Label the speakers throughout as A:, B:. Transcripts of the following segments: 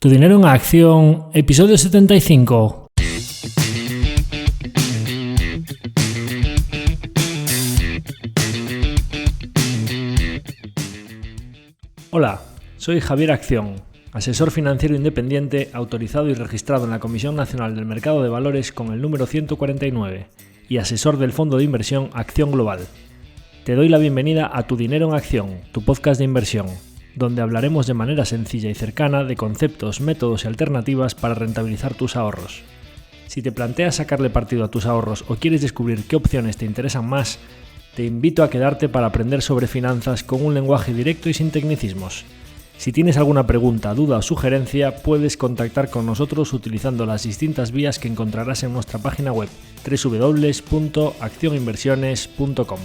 A: Tu dinero en acción, episodio 75. Hola, soy Javier Acción, asesor financiero independiente autorizado y registrado en la Comisión Nacional del Mercado de Valores con el número 149 y asesor del fondo de inversión Acción Global. Te doy la bienvenida a Tu dinero en acción, tu podcast de inversión, donde hablaremos de manera sencilla y cercana de conceptos, métodos y alternativas para rentabilizar tus ahorros. Si te planteas sacarle partido a tus ahorros o quieres descubrir qué opciones te interesan más, te invito a quedarte para aprender sobre finanzas con un lenguaje directo y sin tecnicismos. Si tienes alguna pregunta, duda o sugerencia, puedes contactar con nosotros utilizando las distintas vías que encontrarás en nuestra página web www.accioninversiones.com.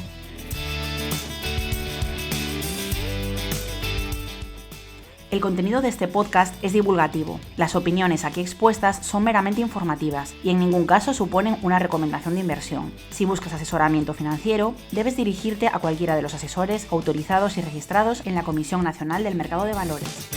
B: El contenido de este podcast es divulgativo. Las opiniones aquí expuestas son meramente informativas y en ningún caso suponen una recomendación de inversión. Si buscas asesoramiento financiero, debes dirigirte a cualquiera de los asesores autorizados y registrados en la Comisión Nacional del Mercado de Valores.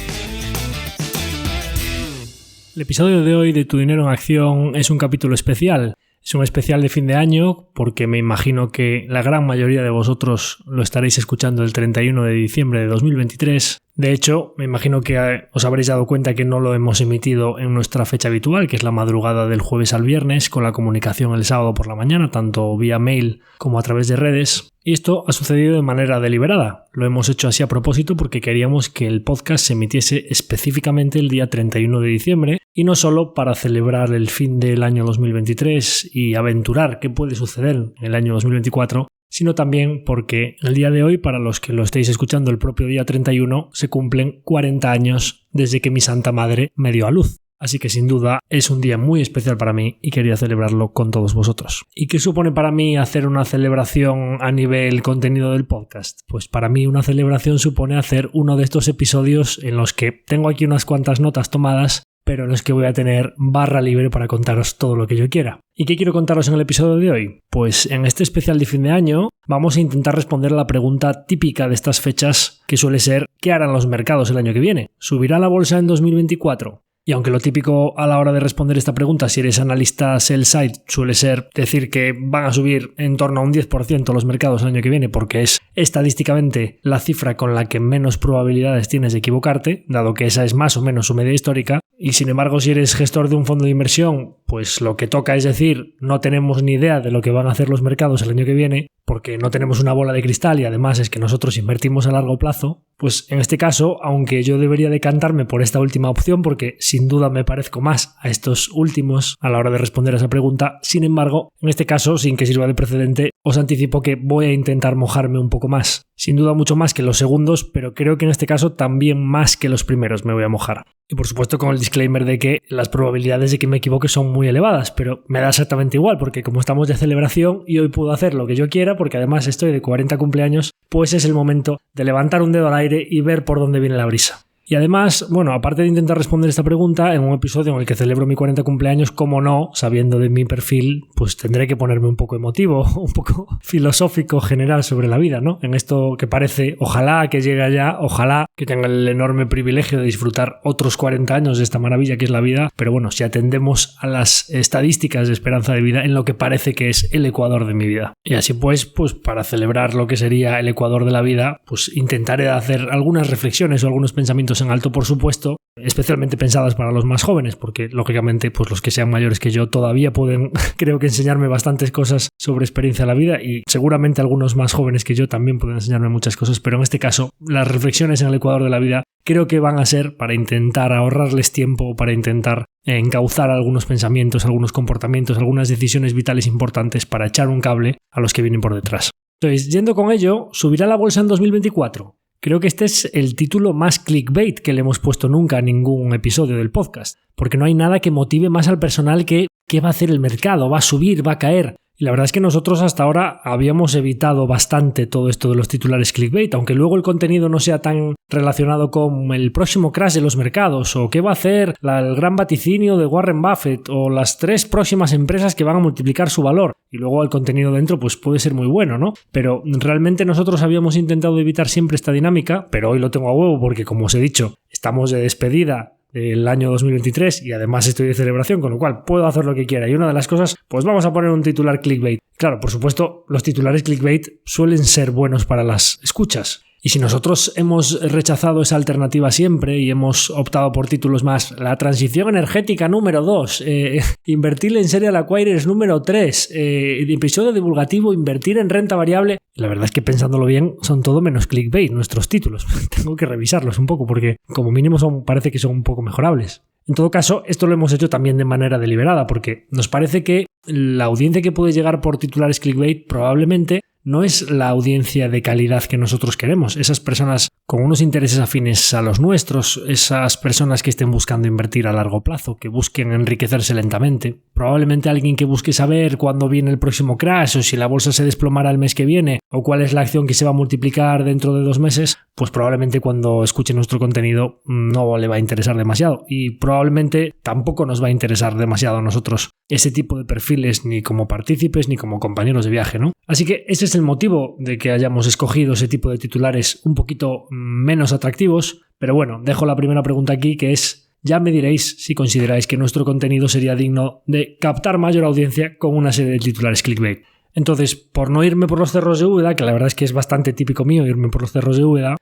A: El episodio de hoy de Tu dinero en acción es un capítulo especial. Es un especial de fin de año porque me imagino que la gran mayoría de vosotros lo estaréis escuchando el 31 de diciembre de 2023. De hecho, me imagino que os habréis dado cuenta que no lo hemos emitido en nuestra fecha habitual, que es la madrugada del jueves al viernes, con la comunicación el sábado por la mañana, tanto vía mail como a través de redes. Y esto ha sucedido de manera deliberada. Lo hemos hecho así a propósito porque queríamos que el podcast se emitiese específicamente el día 31 de diciembre y no solo para celebrar el fin del año 2023 y aventurar qué puede suceder en el año 2024, sino también porque el día de hoy, para los que lo estéis escuchando el propio día 31, se cumplen 40 años desde que mi Santa Madre me dio a luz. Así que sin duda es un día muy especial para mí y quería celebrarlo con todos vosotros. ¿Y qué supone para mí hacer una celebración a nivel contenido del podcast? Pues para mí una celebración supone hacer uno de estos episodios en los que tengo aquí unas cuantas notas tomadas, pero en los que voy a tener barra libre para contaros todo lo que yo quiera. ¿Y qué quiero contaros en el episodio de hoy? Pues en este especial de fin de año vamos a intentar responder a la pregunta típica de estas fechas, que suele ser ¿qué harán los mercados el año que viene? ¿Subirá la bolsa en 2024? Y aunque lo típico a la hora de responder esta pregunta, si eres analista sell-side, suele ser decir que van a subir en torno a un 10% los mercados el año que viene, porque es estadísticamente la cifra con la que menos probabilidades tienes de equivocarte, dado que esa es más o menos su media histórica. Y sin embargo, si eres gestor de un fondo de inversión, pues lo que toca es decir, no tenemos ni idea de lo que van a hacer los mercados el año que viene, porque no tenemos una bola de cristal y además es que nosotros invertimos a largo plazo. Pues en este caso, aunque yo debería decantarme por esta última opción porque sin duda me parezco más a estos últimos a la hora de responder a esa pregunta, sin embargo, en este caso, sin que sirva de precedente, os anticipo que voy a intentar mojarme un poco más. Sin duda mucho más que los segundos, pero creo que en este caso también más que los primeros me voy a mojar. Y por supuesto con el disclaimer de que las probabilidades de que me equivoque son muy elevadas, pero me da exactamente igual porque como estamos de celebración y hoy puedo hacer lo que yo quiera porque además estoy de 40 cumpleaños, pues es el momento de levantar un dedo al aire y ver por dónde viene la brisa. Y además, bueno, aparte de intentar responder esta pregunta, en un episodio en el que celebro mi 40 cumpleaños, como no, sabiendo de mi perfil, pues tendré que ponerme un poco emotivo, un poco filosófico general sobre la vida, ¿no? En esto que parece, ojalá que llegue allá, ojalá que tenga el enorme privilegio de disfrutar otros 40 años de esta maravilla que es la vida, pero bueno, si atendemos a las estadísticas de esperanza de vida en lo que parece que es el ecuador de mi vida. Y así pues para celebrar lo que sería el ecuador de la vida, pues intentaré hacer algunas reflexiones o algunos pensamientos en alto, por supuesto, especialmente pensadas para los más jóvenes, porque lógicamente pues los que sean mayores que yo todavía pueden, creo que enseñarme bastantes cosas sobre experiencia de la vida y seguramente algunos más jóvenes que yo también pueden enseñarme muchas cosas, pero en este caso las reflexiones en el ecuador de la vida creo que van a ser para intentar ahorrarles tiempo, para intentar encauzar algunos pensamientos, algunos comportamientos, algunas decisiones vitales importantes para echar un cable a los que vienen por detrás. Entonces, yendo con ello, ¿subirá la bolsa en 2024? Creo que este es el título más clickbait que le hemos puesto nunca a ningún episodio del podcast, porque no hay nada que motive más al personal que ¿qué va a hacer el mercado? ¿Va a subir? ¿Va a caer? Y la verdad es que nosotros hasta ahora habíamos evitado bastante todo esto de los titulares clickbait, aunque luego el contenido no sea tan relacionado con el próximo crash de los mercados o qué va a hacer el gran vaticinio de Warren Buffett o las 3 próximas empresas que van a multiplicar su valor. Y luego el contenido dentro pues puede ser muy bueno, ¿no? Pero realmente nosotros habíamos intentado evitar siempre esta dinámica, pero hoy lo tengo a huevo porque, como os he dicho, estamos de despedida del año 2023 y además estoy de celebración, con lo cual puedo hacer lo que quiera. Y una de las cosas, pues vamos a poner un titular clickbait. Claro, por supuesto, los titulares clickbait suelen ser buenos para las escuchas. Y si nosotros hemos rechazado esa alternativa siempre y hemos optado por títulos más, la transición energética número 2, invertir en serial acquirers número 3, episodio divulgativo, invertir en renta variable, la verdad es que pensándolo bien son todo menos clickbait nuestros títulos. Tengo que revisarlos un poco porque como mínimo parece que son un poco mejorables. En todo caso, esto lo hemos hecho también de manera deliberada porque nos parece que la audiencia que puede llegar por titulares clickbait probablemente no es la audiencia de calidad que nosotros queremos. Esas personas con unos intereses afines a los nuestros, esas personas que estén buscando invertir a largo plazo, que busquen enriquecerse lentamente. Probablemente alguien que busque saber cuándo viene el próximo crash o si la bolsa se desplomará el mes que viene o cuál es la acción que se va a multiplicar dentro de 2 meses, pues probablemente cuando escuche nuestro contenido no le va a interesar demasiado y probablemente tampoco nos va a interesar demasiado a nosotros ese tipo de perfiles ni como partícipes ni como compañeros de viaje, ¿no? Así que ese es el motivo de que hayamos escogido ese tipo de titulares un poquito menos atractivos, pero bueno, dejo la primera pregunta aquí que es, ya me diréis si consideráis que nuestro contenido sería digno de captar mayor audiencia con una serie de titulares clickbait. Entonces, por no irme por los cerros de Úbeda, que la verdad es que es bastante típico mío irme por los cerros de Úbeda,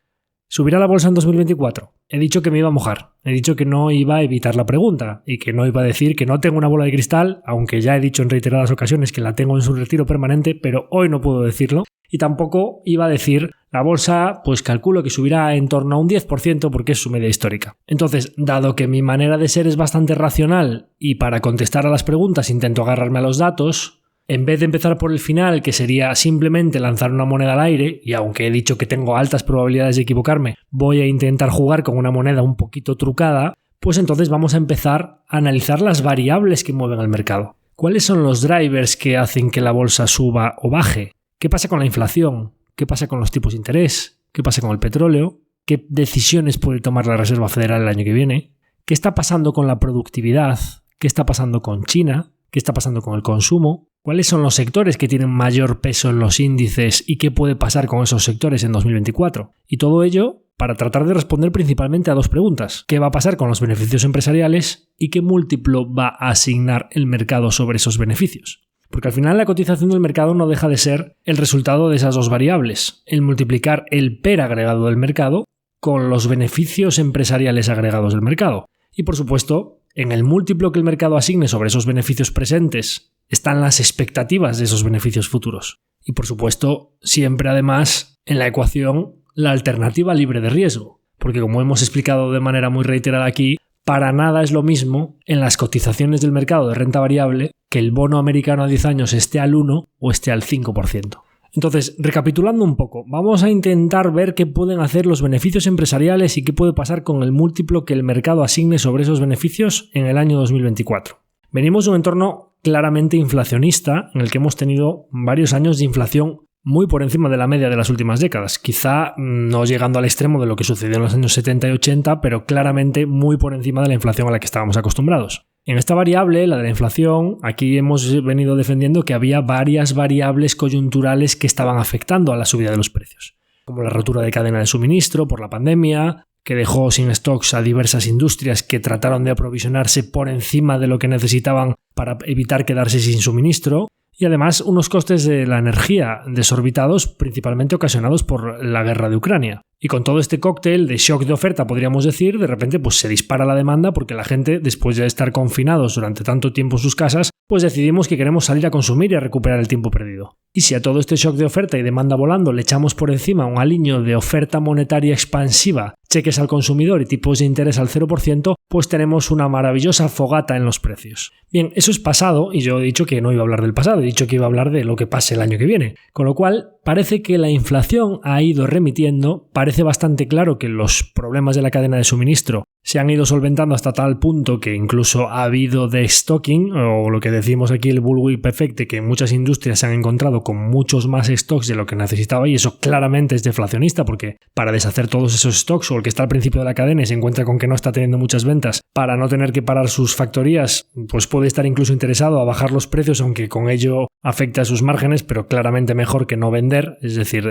A: ¿subirá la bolsa en 2024? He dicho que me iba a mojar, he dicho que no iba a evitar la pregunta y que no iba a decir que no tengo una bola de cristal, aunque ya he dicho en reiteradas ocasiones que la tengo en su retiro permanente, pero hoy no puedo decirlo. Y tampoco iba a decir la bolsa, pues calculo que subirá en torno a un 10% porque es su media histórica. Entonces, dado que mi manera de ser es bastante racional y para contestar a las preguntas intento agarrarme a los datos, en vez de empezar por el final, que sería simplemente lanzar una moneda al aire, y aunque he dicho que tengo altas probabilidades de equivocarme, voy a intentar jugar con una moneda un poquito trucada, pues entonces vamos a empezar a analizar las variables que mueven el mercado. ¿Cuáles son los drivers que hacen que la bolsa suba o baje? ¿Qué pasa con la inflación? ¿Qué pasa con los tipos de interés? ¿Qué pasa con el petróleo? ¿Qué decisiones puede tomar la Reserva Federal el año que viene? ¿Qué está pasando con la productividad? ¿Qué está pasando con China? ¿Qué está pasando con el consumo? ¿Cuáles son los sectores que tienen mayor peso en los índices y qué puede pasar con esos sectores en 2024? Y todo ello para tratar de responder principalmente a 2 preguntas. ¿Qué va a pasar con los beneficios empresariales y qué múltiplo va a asignar el mercado sobre esos beneficios? Porque al final la cotización del mercado no deja de ser el resultado de esas 2 variables, el multiplicar el PER agregado del mercado con los beneficios empresariales agregados del mercado. Y por supuesto, en el múltiplo que el mercado asigne sobre esos beneficios presentes están las expectativas de esos beneficios futuros. Y por supuesto, siempre además en la ecuación la alternativa libre de riesgo. Porque como hemos explicado de manera muy reiterada aquí, para nada es lo mismo en las cotizaciones del mercado de renta variable que el bono americano a 10 años esté al 1 o esté al 5%. Entonces, recapitulando un poco, vamos a intentar ver qué pueden hacer los beneficios empresariales y qué puede pasar con el múltiplo que el mercado asigne sobre esos beneficios en el año 2024. Venimos de un entorno claramente inflacionista en el que hemos tenido varios años de inflación muy por encima de la media de las últimas décadas. Quizá no llegando al extremo de lo que sucedió en los años 70 y 80, pero claramente muy por encima de la inflación a la que estábamos acostumbrados. En esta variable, la de la inflación, aquí hemos venido defendiendo que había varias variables coyunturales que estaban afectando a la subida de los precios, como la rotura de cadena de suministro por la pandemia, que dejó sin stocks a diversas industrias que trataron de aprovisionarse por encima de lo que necesitaban para evitar quedarse sin suministro, y además unos costes de la energía desorbitados, principalmente ocasionados por la guerra de Ucrania. Y con todo este cóctel de shock de oferta, podríamos decir, de repente pues se dispara la demanda porque la gente, después de estar confinados durante tanto tiempo en sus casas, pues decidimos que queremos salir a consumir y a recuperar el tiempo perdido. Y si a todo este shock de oferta y demanda volando le echamos por encima un aliño de oferta monetaria expansiva, cheques al consumidor y tipos de interés al 0%, pues tenemos una maravillosa fogata en los precios. Bien, eso es pasado y yo he dicho que no iba a hablar del pasado, he dicho que iba a hablar de lo que pase el año que viene. Con lo cual, parece que la inflación ha ido remitiendo, parece bastante claro que los problemas de la cadena de suministro se han ido solventando hasta tal punto que incluso ha habido destocking, o lo que decimos aquí el bullwhip effect, que muchas industrias se han encontrado con muchos más stocks de lo que necesitaba, y eso claramente es deflacionista porque para deshacer todos esos stocks o el que está al principio de la cadena y se encuentra con que no está teniendo muchas ventas, para no tener que parar sus factorías, pues puede estar incluso interesado a bajar los precios, aunque con ello afecta a sus márgenes, pero claramente mejor que no vender, es decir,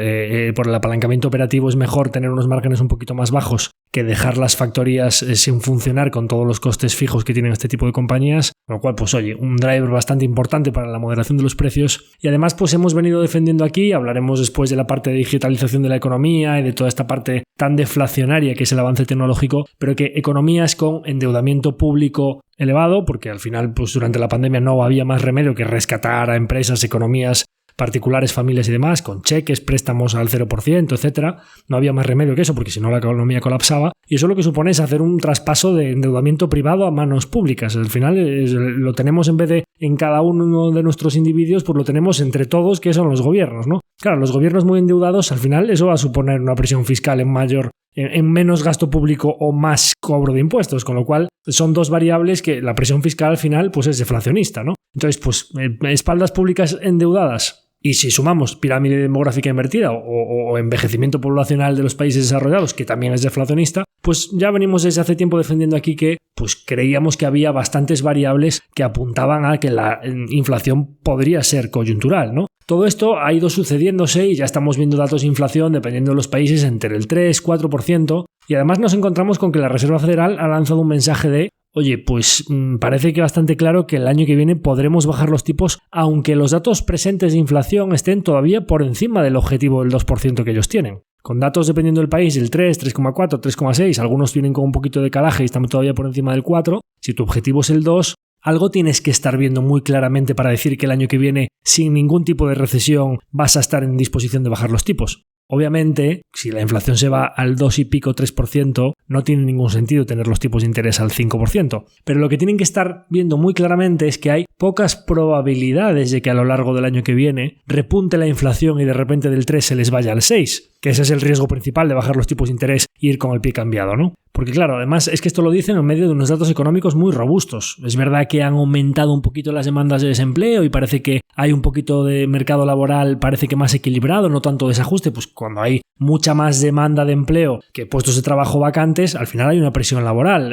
A: por el apalancamiento operativo es mejor tener unos márgenes un poquito más bajos que dejar las factorías sin funcionar con todos los costes fijos que tienen este tipo de compañías, con lo cual, pues oye, un driver bastante importante para la moderación de los precios. Y además, pues hemos venido defendiendo aquí, hablaremos después de la parte de digitalización de la economía y de toda esta parte tan deflacionaria que es el avance tecnológico, pero que economías con endeudamiento público elevado, porque al final, pues durante la pandemia no había más remedio que rescatar a empresas, economías particulares, familias y demás, con cheques, préstamos al 0%, etcétera. No había más remedio que eso, porque si no la economía colapsaba. Y eso lo que supone es hacer un traspaso de endeudamiento privado a manos públicas. Al final lo tenemos, en vez de en cada uno de nuestros individuos, pues lo tenemos entre todos, que son los gobiernos, ¿no? Claro, los gobiernos muy endeudados, al final eso va a suponer una presión fiscal en menos gasto público o más cobro de impuestos, con lo cual son dos variables que la presión fiscal al final pues es deflacionista, ¿no? Entonces, pues espaldas públicas endeudadas. Y si sumamos pirámide demográfica invertida o envejecimiento poblacional de los países desarrollados, que también es deflacionista, pues ya venimos desde hace tiempo defendiendo aquí que pues creíamos que había bastantes variables que apuntaban a que la inflación podría ser coyuntural, ¿no? Todo esto ha ido sucediéndose y ya estamos viendo datos de inflación, dependiendo de los países, entre el 3-4%. Y además nos encontramos con que la Reserva Federal ha lanzado un mensaje de: oye, pues parece que bastante claro que el año que viene podremos bajar los tipos, aunque los datos presentes de inflación estén todavía por encima del objetivo del 2% que ellos tienen. Con datos dependiendo del país, el 3, 3,4, 3,6, algunos vienen con un poquito de calaje y están todavía por encima del 4. Si tu objetivo es el 2, algo tienes que estar viendo muy claramente para decir que el año que viene, sin ningún tipo de recesión, vas a estar en disposición de bajar los tipos. Obviamente, si la inflación se va al 2 y pico, 3%, no tiene ningún sentido tener los tipos de interés al 5%. Pero lo que tienen que estar viendo muy claramente es que hay pocas probabilidades de que a lo largo del año que viene repunte la inflación y de repente del 3 se les vaya al 6, que ese es el riesgo principal de bajar los tipos de interés e ir con el pie cambiado, ¿no? Porque claro, además es que esto lo dicen en medio de unos datos económicos muy robustos. Es verdad que han aumentado un poquito las demandas de desempleo y parece que hay un poquito de mercado laboral, parece que más equilibrado, no tanto desajuste. Pues cuando hay mucha más demanda de empleo que puestos de trabajo vacantes, al final hay una presión laboral,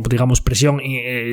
A: digamos presión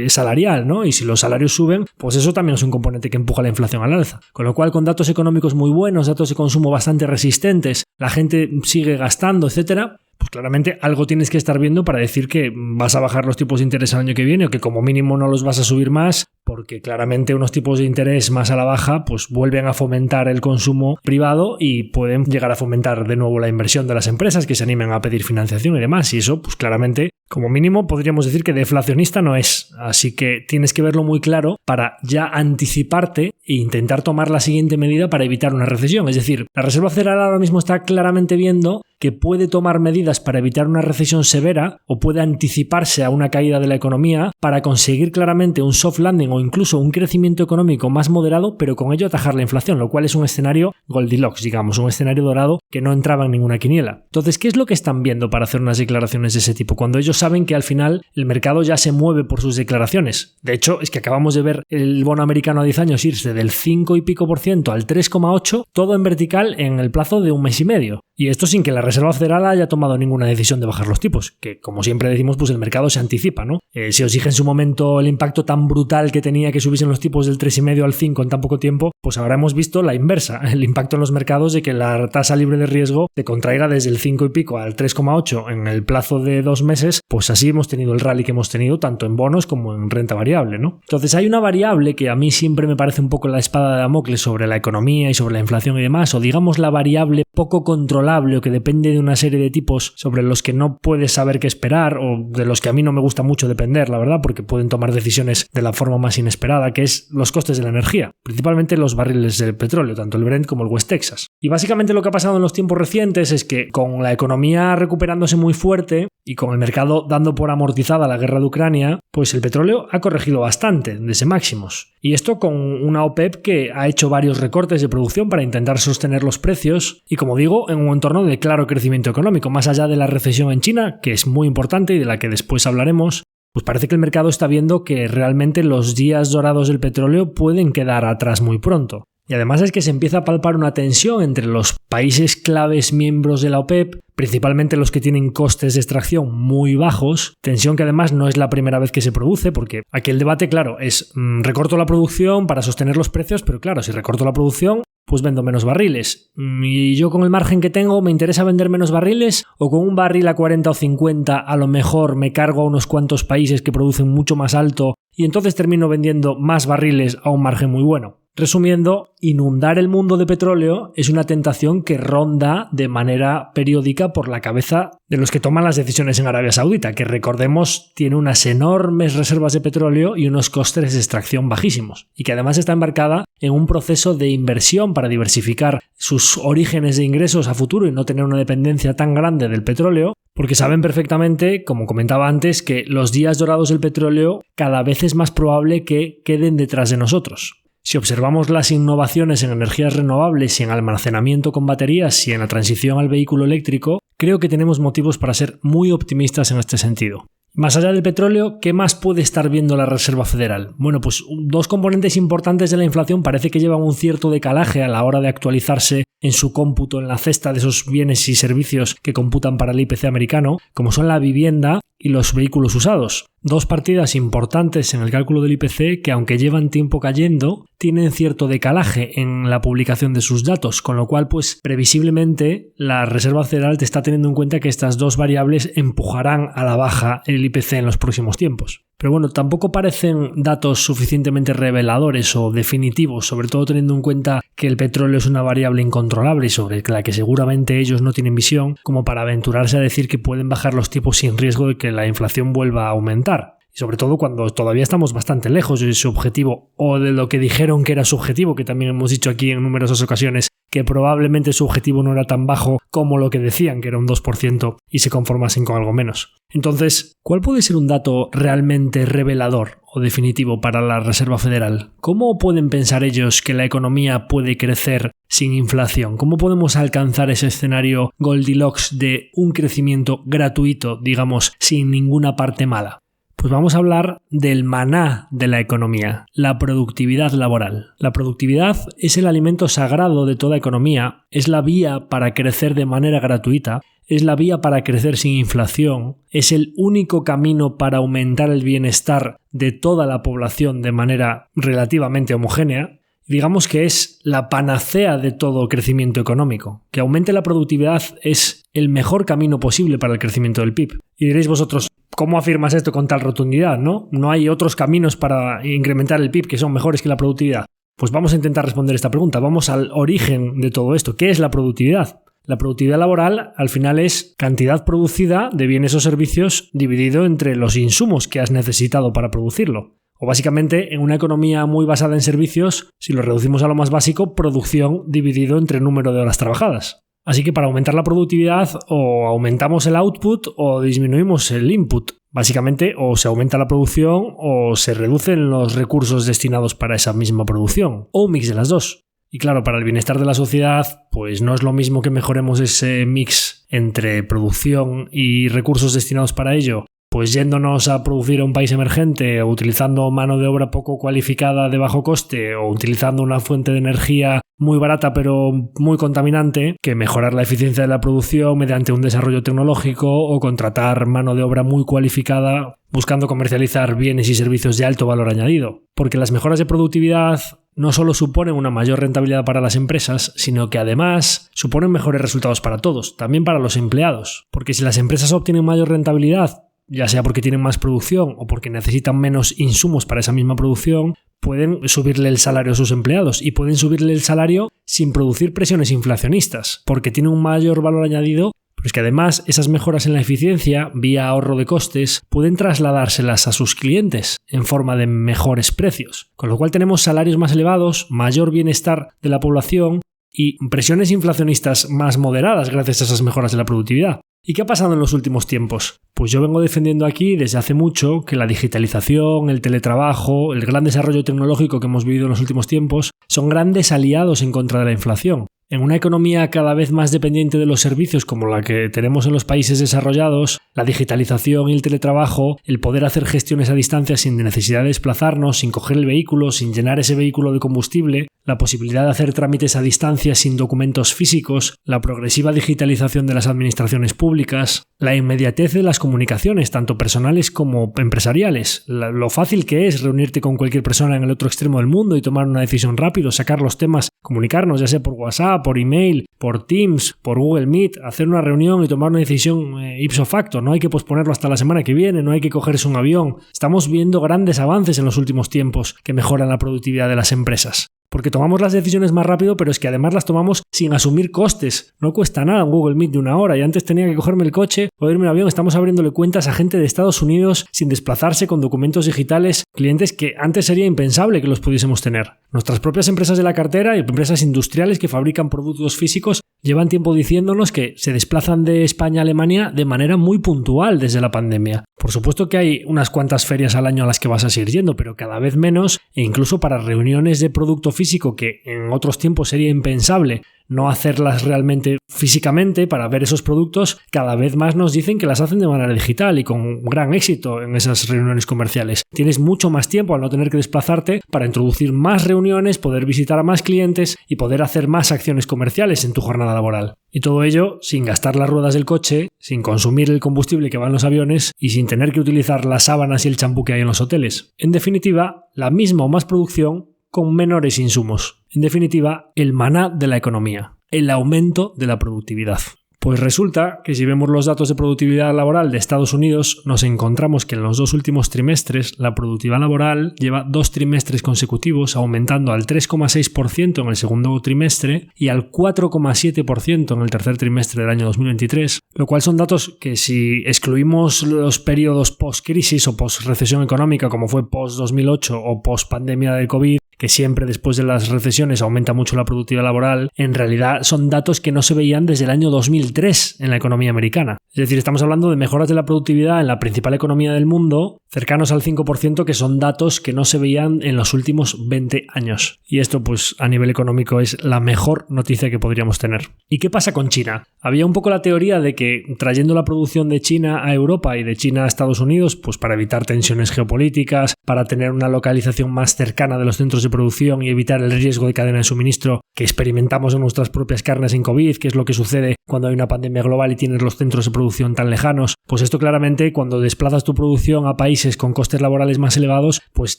A: salarial, ¿no? Y si los salarios suben, pues eso también es un componente que empuja la inflación al alza. Con lo cual, con datos económicos muy buenos, datos de consumo bastante resistentes, la gente sigue gastando, etcétera, pues claramente algo tienes que estar viendo para decir que vas a bajar los tipos de interés el año que viene o que como mínimo no los vas a subir más, porque claramente unos tipos de interés más a la baja pues vuelven a fomentar el consumo privado y pueden llegar a fomentar de nuevo la inversión de las empresas que se animen a pedir financiación y demás. Y eso pues claramente, como mínimo, podríamos decir que deflacionista no es. Así que tienes que verlo muy claro para ya anticiparte e intentar tomar la siguiente medida para evitar una recesión. Es decir, la Reserva Federal ahora mismo está claramente viendo que puede tomar medidas para evitar una recesión severa o puede anticiparse a una caída de la economía para conseguir claramente un soft landing o incluso un crecimiento económico más moderado, pero con ello atajar la inflación, lo cual es un escenario Goldilocks, digamos, un escenario dorado que no entraba en ninguna quiniela. Entonces, ¿qué es lo que están viendo para hacer unas declaraciones de ese tipo? Cuando ellos saben que al final el mercado ya se mueve por sus declaraciones. De hecho, es que acabamos de ver el bono americano a 10 años irse del 5 y pico por ciento al 3,8, todo en vertical en el plazo de un mes y medio. Y esto sin que la Reserva Federal haya tomado ninguna decisión de bajar los tipos, que como siempre decimos, pues el mercado se anticipa, ¿no? Si os dije en su momento el impacto tan brutal que tenía que subiesen los tipos del 3,5 al 5 en tan poco tiempo, pues ahora hemos visto la inversa, el impacto en los mercados de que la tasa libre de riesgo se contraiga desde el 5 y pico al 3,8 en el plazo de 2 meses, pues así hemos tenido el rally que hemos tenido tanto en bonos como en renta variable, ¿no? Entonces hay una variable que a mí siempre me parece un poco la espada de Damocles sobre la economía y sobre la inflación y demás, o digamos la variable poco controlable o que depende de una serie de tipos sobre los que no puedes saber qué esperar o de los que a mí no me gusta mucho depender, la verdad, porque pueden tomar decisiones de la forma más inesperada, que es los costes de la energía, principalmente los barriles de petróleo, tanto el Brent como el West Texas. Y básicamente lo que ha pasado en los tiempos recientes es que con la economía recuperándose muy fuerte y con el mercado dando por amortizada la guerra de Ucrania, pues el petróleo ha corregido bastante desde máximos. Y esto con una OPEP que ha hecho varios recortes de producción para intentar sostener los precios y, como digo, en un entorno de claro crecimiento económico, más allá de la recesión en China, que es muy importante y de la que después hablaremos. Pues parece que el mercado está viendo que realmente los días dorados del petróleo pueden quedar atrás muy pronto. Y además es que se empieza a palpar una tensión entre los países claves miembros de la OPEP, principalmente los que tienen costes de extracción muy bajos, tensión que además no es la primera vez que se produce, porque aquí el debate, claro, es recorto la producción para sostener los precios, pero claro, si recorto la producción, pues vendo menos barriles. Y yo con el margen que tengo, ¿me interesa vender menos barriles? ¿O con un barril a 40 o 50 a lo mejor me cargo a unos cuantos países que producen mucho más alto y entonces termino vendiendo más barriles a un margen muy bueno? Resumiendo, inundar el mundo de petróleo es una tentación que ronda de manera periódica por la cabeza de los que toman las decisiones en Arabia Saudita, que recordemos tiene unas enormes reservas de petróleo y unos costes de extracción bajísimos, y que además está embarcada en un proceso de inversión para diversificar sus orígenes de ingresos a futuro y no tener una dependencia tan grande del petróleo, porque saben perfectamente, como comentaba antes, que los días dorados del petróleo cada vez es más probable que queden detrás de nosotros. Si observamos las innovaciones en energías renovables y en almacenamiento con baterías y en la transición al vehículo eléctrico, creo que tenemos motivos para ser muy optimistas en este sentido. Más allá del petróleo, ¿qué más puede estar viendo la Reserva Federal? Bueno, pues dos componentes importantes de la inflación parece que llevan un cierto decalaje a la hora de actualizarse en su cómputo en la cesta de esos bienes y servicios que computan para el IPC americano, como son la vivienda y los vehículos usados. Dos partidas importantes en el cálculo del IPC que, aunque llevan tiempo cayendo, tienen cierto decalaje en la publicación de sus datos, con lo cual, pues, previsiblemente, la Reserva Federal te está teniendo en cuenta que estas dos variables empujarán a la baja el IPC en los próximos tiempos. Pero bueno, tampoco parecen datos suficientemente reveladores o definitivos, sobre todo teniendo en cuenta que el petróleo es una variable incontrolable y sobre la que seguramente ellos no tienen visión, como para aventurarse a decir que pueden bajar los tipos sin riesgo de que la inflación vuelva a aumentar. Y sobre todo cuando todavía estamos bastante lejos de su objetivo o de lo que dijeron que era su objetivo, que también hemos dicho aquí en numerosas ocasiones que probablemente su objetivo no era tan bajo como lo que decían, que era un 2%, y se conformasen con algo menos. Entonces, ¿cuál puede ser un dato realmente revelador o definitivo para la Reserva Federal? ¿Cómo pueden pensar ellos que la economía puede crecer sin inflación? ¿Cómo podemos alcanzar ese escenario Goldilocks de un crecimiento gratuito, digamos, sin ninguna parte mala? Pues vamos a hablar del maná de la economía, la productividad laboral. La productividad es el alimento sagrado de toda economía, es la vía para crecer de manera gratuita, es la vía para crecer sin inflación, es el único camino para aumentar el bienestar de toda la población de manera relativamente homogénea. Digamos que es la panacea de todo crecimiento económico. Que aumente la productividad es el mejor camino posible para el crecimiento del PIB. Y diréis vosotros, ¿cómo afirmas esto con tal rotundidad? ¿No hay otros caminos para incrementar el PIB que son mejores que la productividad? Pues vamos a intentar responder esta pregunta. Vamos al origen de todo esto. ¿Qué es la productividad? La productividad laboral al final es cantidad producida de bienes o servicios dividido entre los insumos que has necesitado para producirlo. O básicamente, en una economía muy basada en servicios, si lo reducimos a lo más básico, producción dividido entre número de horas trabajadas. Así que para aumentar la productividad o aumentamos el output o disminuimos el input. Básicamente, o se aumenta la producción o se reducen los recursos destinados para esa misma producción. O un mix de las dos. Y claro, para el bienestar de la sociedad, pues no es lo mismo que mejoremos ese mix entre producción y recursos destinados para ello, pues yéndonos a producir a un país emergente o utilizando mano de obra poco cualificada de bajo coste o utilizando una fuente de energía muy barata pero muy contaminante, que mejorar la eficiencia de la producción mediante un desarrollo tecnológico o contratar mano de obra muy cualificada buscando comercializar bienes y servicios de alto valor añadido. Porque las mejoras de productividad no solo suponen una mayor rentabilidad para las empresas, sino que además suponen mejores resultados para todos, también para los empleados. Porque si las empresas obtienen mayor rentabilidad, ya sea porque tienen más producción o porque necesitan menos insumos para esa misma producción, pueden subirle el salario a sus empleados y pueden subirle el salario sin producir presiones inflacionistas, porque tiene un mayor valor añadido, pero es que además esas mejoras en la eficiencia, vía ahorro de costes, pueden trasladárselas a sus clientes en forma de mejores precios, con lo cual tenemos salarios más elevados, mayor bienestar de la población y presiones inflacionistas más moderadas gracias a esas mejoras de la productividad. ¿Y qué ha pasado en los últimos tiempos? Pues yo vengo defendiendo aquí desde hace mucho que la digitalización, el teletrabajo, el gran desarrollo tecnológico que hemos vivido en los últimos tiempos son grandes aliados en contra de la inflación. En una economía cada vez más dependiente de los servicios como la que tenemos en los países desarrollados, la digitalización y el teletrabajo, el poder hacer gestiones a distancia sin necesidad de desplazarnos, sin coger el vehículo, sin llenar ese vehículo de combustible, la posibilidad de hacer trámites a distancia sin documentos físicos, la progresiva digitalización de las administraciones públicas, la inmediatez de las comunicaciones, tanto personales como empresariales, lo fácil que es reunirte con cualquier persona en el otro extremo del mundo y tomar una decisión rápido, sacar los temas, comunicarnos, ya sea por WhatsApp, por email, por Teams, por Google Meet, hacer una reunión y tomar una decisión ipso facto. No hay que posponerlo hasta la semana que viene, no hay que cogerse un avión. Estamos viendo grandes avances en los últimos tiempos que mejoran la productividad de las empresas. Porque tomamos las decisiones más rápido, pero es que además las tomamos sin asumir costes. No cuesta nada un Google Meet de 1 hora y antes tenía que cogerme el coche o irme en avión. Estamos abriéndole cuentas a gente de Estados Unidos sin desplazarse, con documentos digitales, clientes que antes sería impensable que los pudiésemos tener. Nuestras propias empresas de la cartera y empresas industriales que fabrican productos físicos llevan tiempo diciéndonos que se desplazan de España a Alemania de manera muy puntual desde la pandemia. Por supuesto que hay unas cuantas ferias al año a las que vas a seguir yendo, pero cada vez menos, e incluso para reuniones de producto físico que en otros tiempos sería impensable no hacerlas realmente físicamente para ver esos productos, cada vez más nos dicen que las hacen de manera digital y con gran éxito en esas reuniones comerciales. Tienes mucho más tiempo al no tener que desplazarte para introducir más reuniones, poder visitar a más clientes y poder hacer más acciones comerciales en tu jornada laboral. Y todo ello sin gastar las ruedas del coche, sin consumir el combustible que va en los aviones y sin tener que utilizar las sábanas y el champú que hay en los hoteles. En definitiva, la misma o más producción con menores insumos. En definitiva, el maná de la economía, el aumento de la productividad. Pues resulta que si vemos los datos de productividad laboral de Estados Unidos, nos encontramos que en los 2 últimos trimestres la productividad laboral lleva 2 trimestres consecutivos aumentando al 3,6% en el segundo trimestre y al 4,7% en el tercer trimestre del año 2023, lo cual son datos que si excluimos los periodos post-crisis o post-recesión económica como fue post-2008 o post-pandemia del COVID, que siempre después de las recesiones aumenta mucho la productividad laboral, en realidad son datos que no se veían desde el año 2003 en la economía americana. Es decir, estamos hablando de mejoras de la productividad en la principal economía del mundo, cercanos al 5%, que son datos que no se veían en los últimos 20 años. Y esto, pues, a nivel económico es la mejor noticia que podríamos tener. ¿Y qué pasa con China? Había un poco la teoría de que trayendo la producción de China a Europa y de China a Estados Unidos, pues para evitar tensiones geopolíticas, para tener una localización más cercana de los centros de producción y evitar el riesgo de cadena de suministro que experimentamos en nuestras propias carnes en COVID, que es lo que sucede cuando hay una pandemia global y tienes los centros de producción tan lejanos, pues esto claramente cuando desplazas tu producción a países con costes laborales más elevados, pues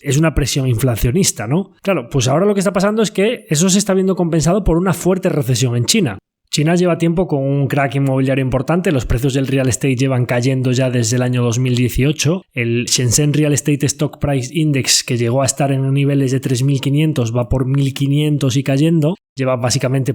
A: es una presión inflacionista, ¿no? Claro, pues ahora lo que está pasando es que eso se está viendo compensado por una fuerte recesión en China. China lleva tiempo con un crack inmobiliario importante, los precios del real estate llevan cayendo ya desde el año 2018, el Shenzhen Real Estate Stock Price Index, que llegó a estar en niveles de 3.500, va por 1.500 y cayendo, lleva básicamente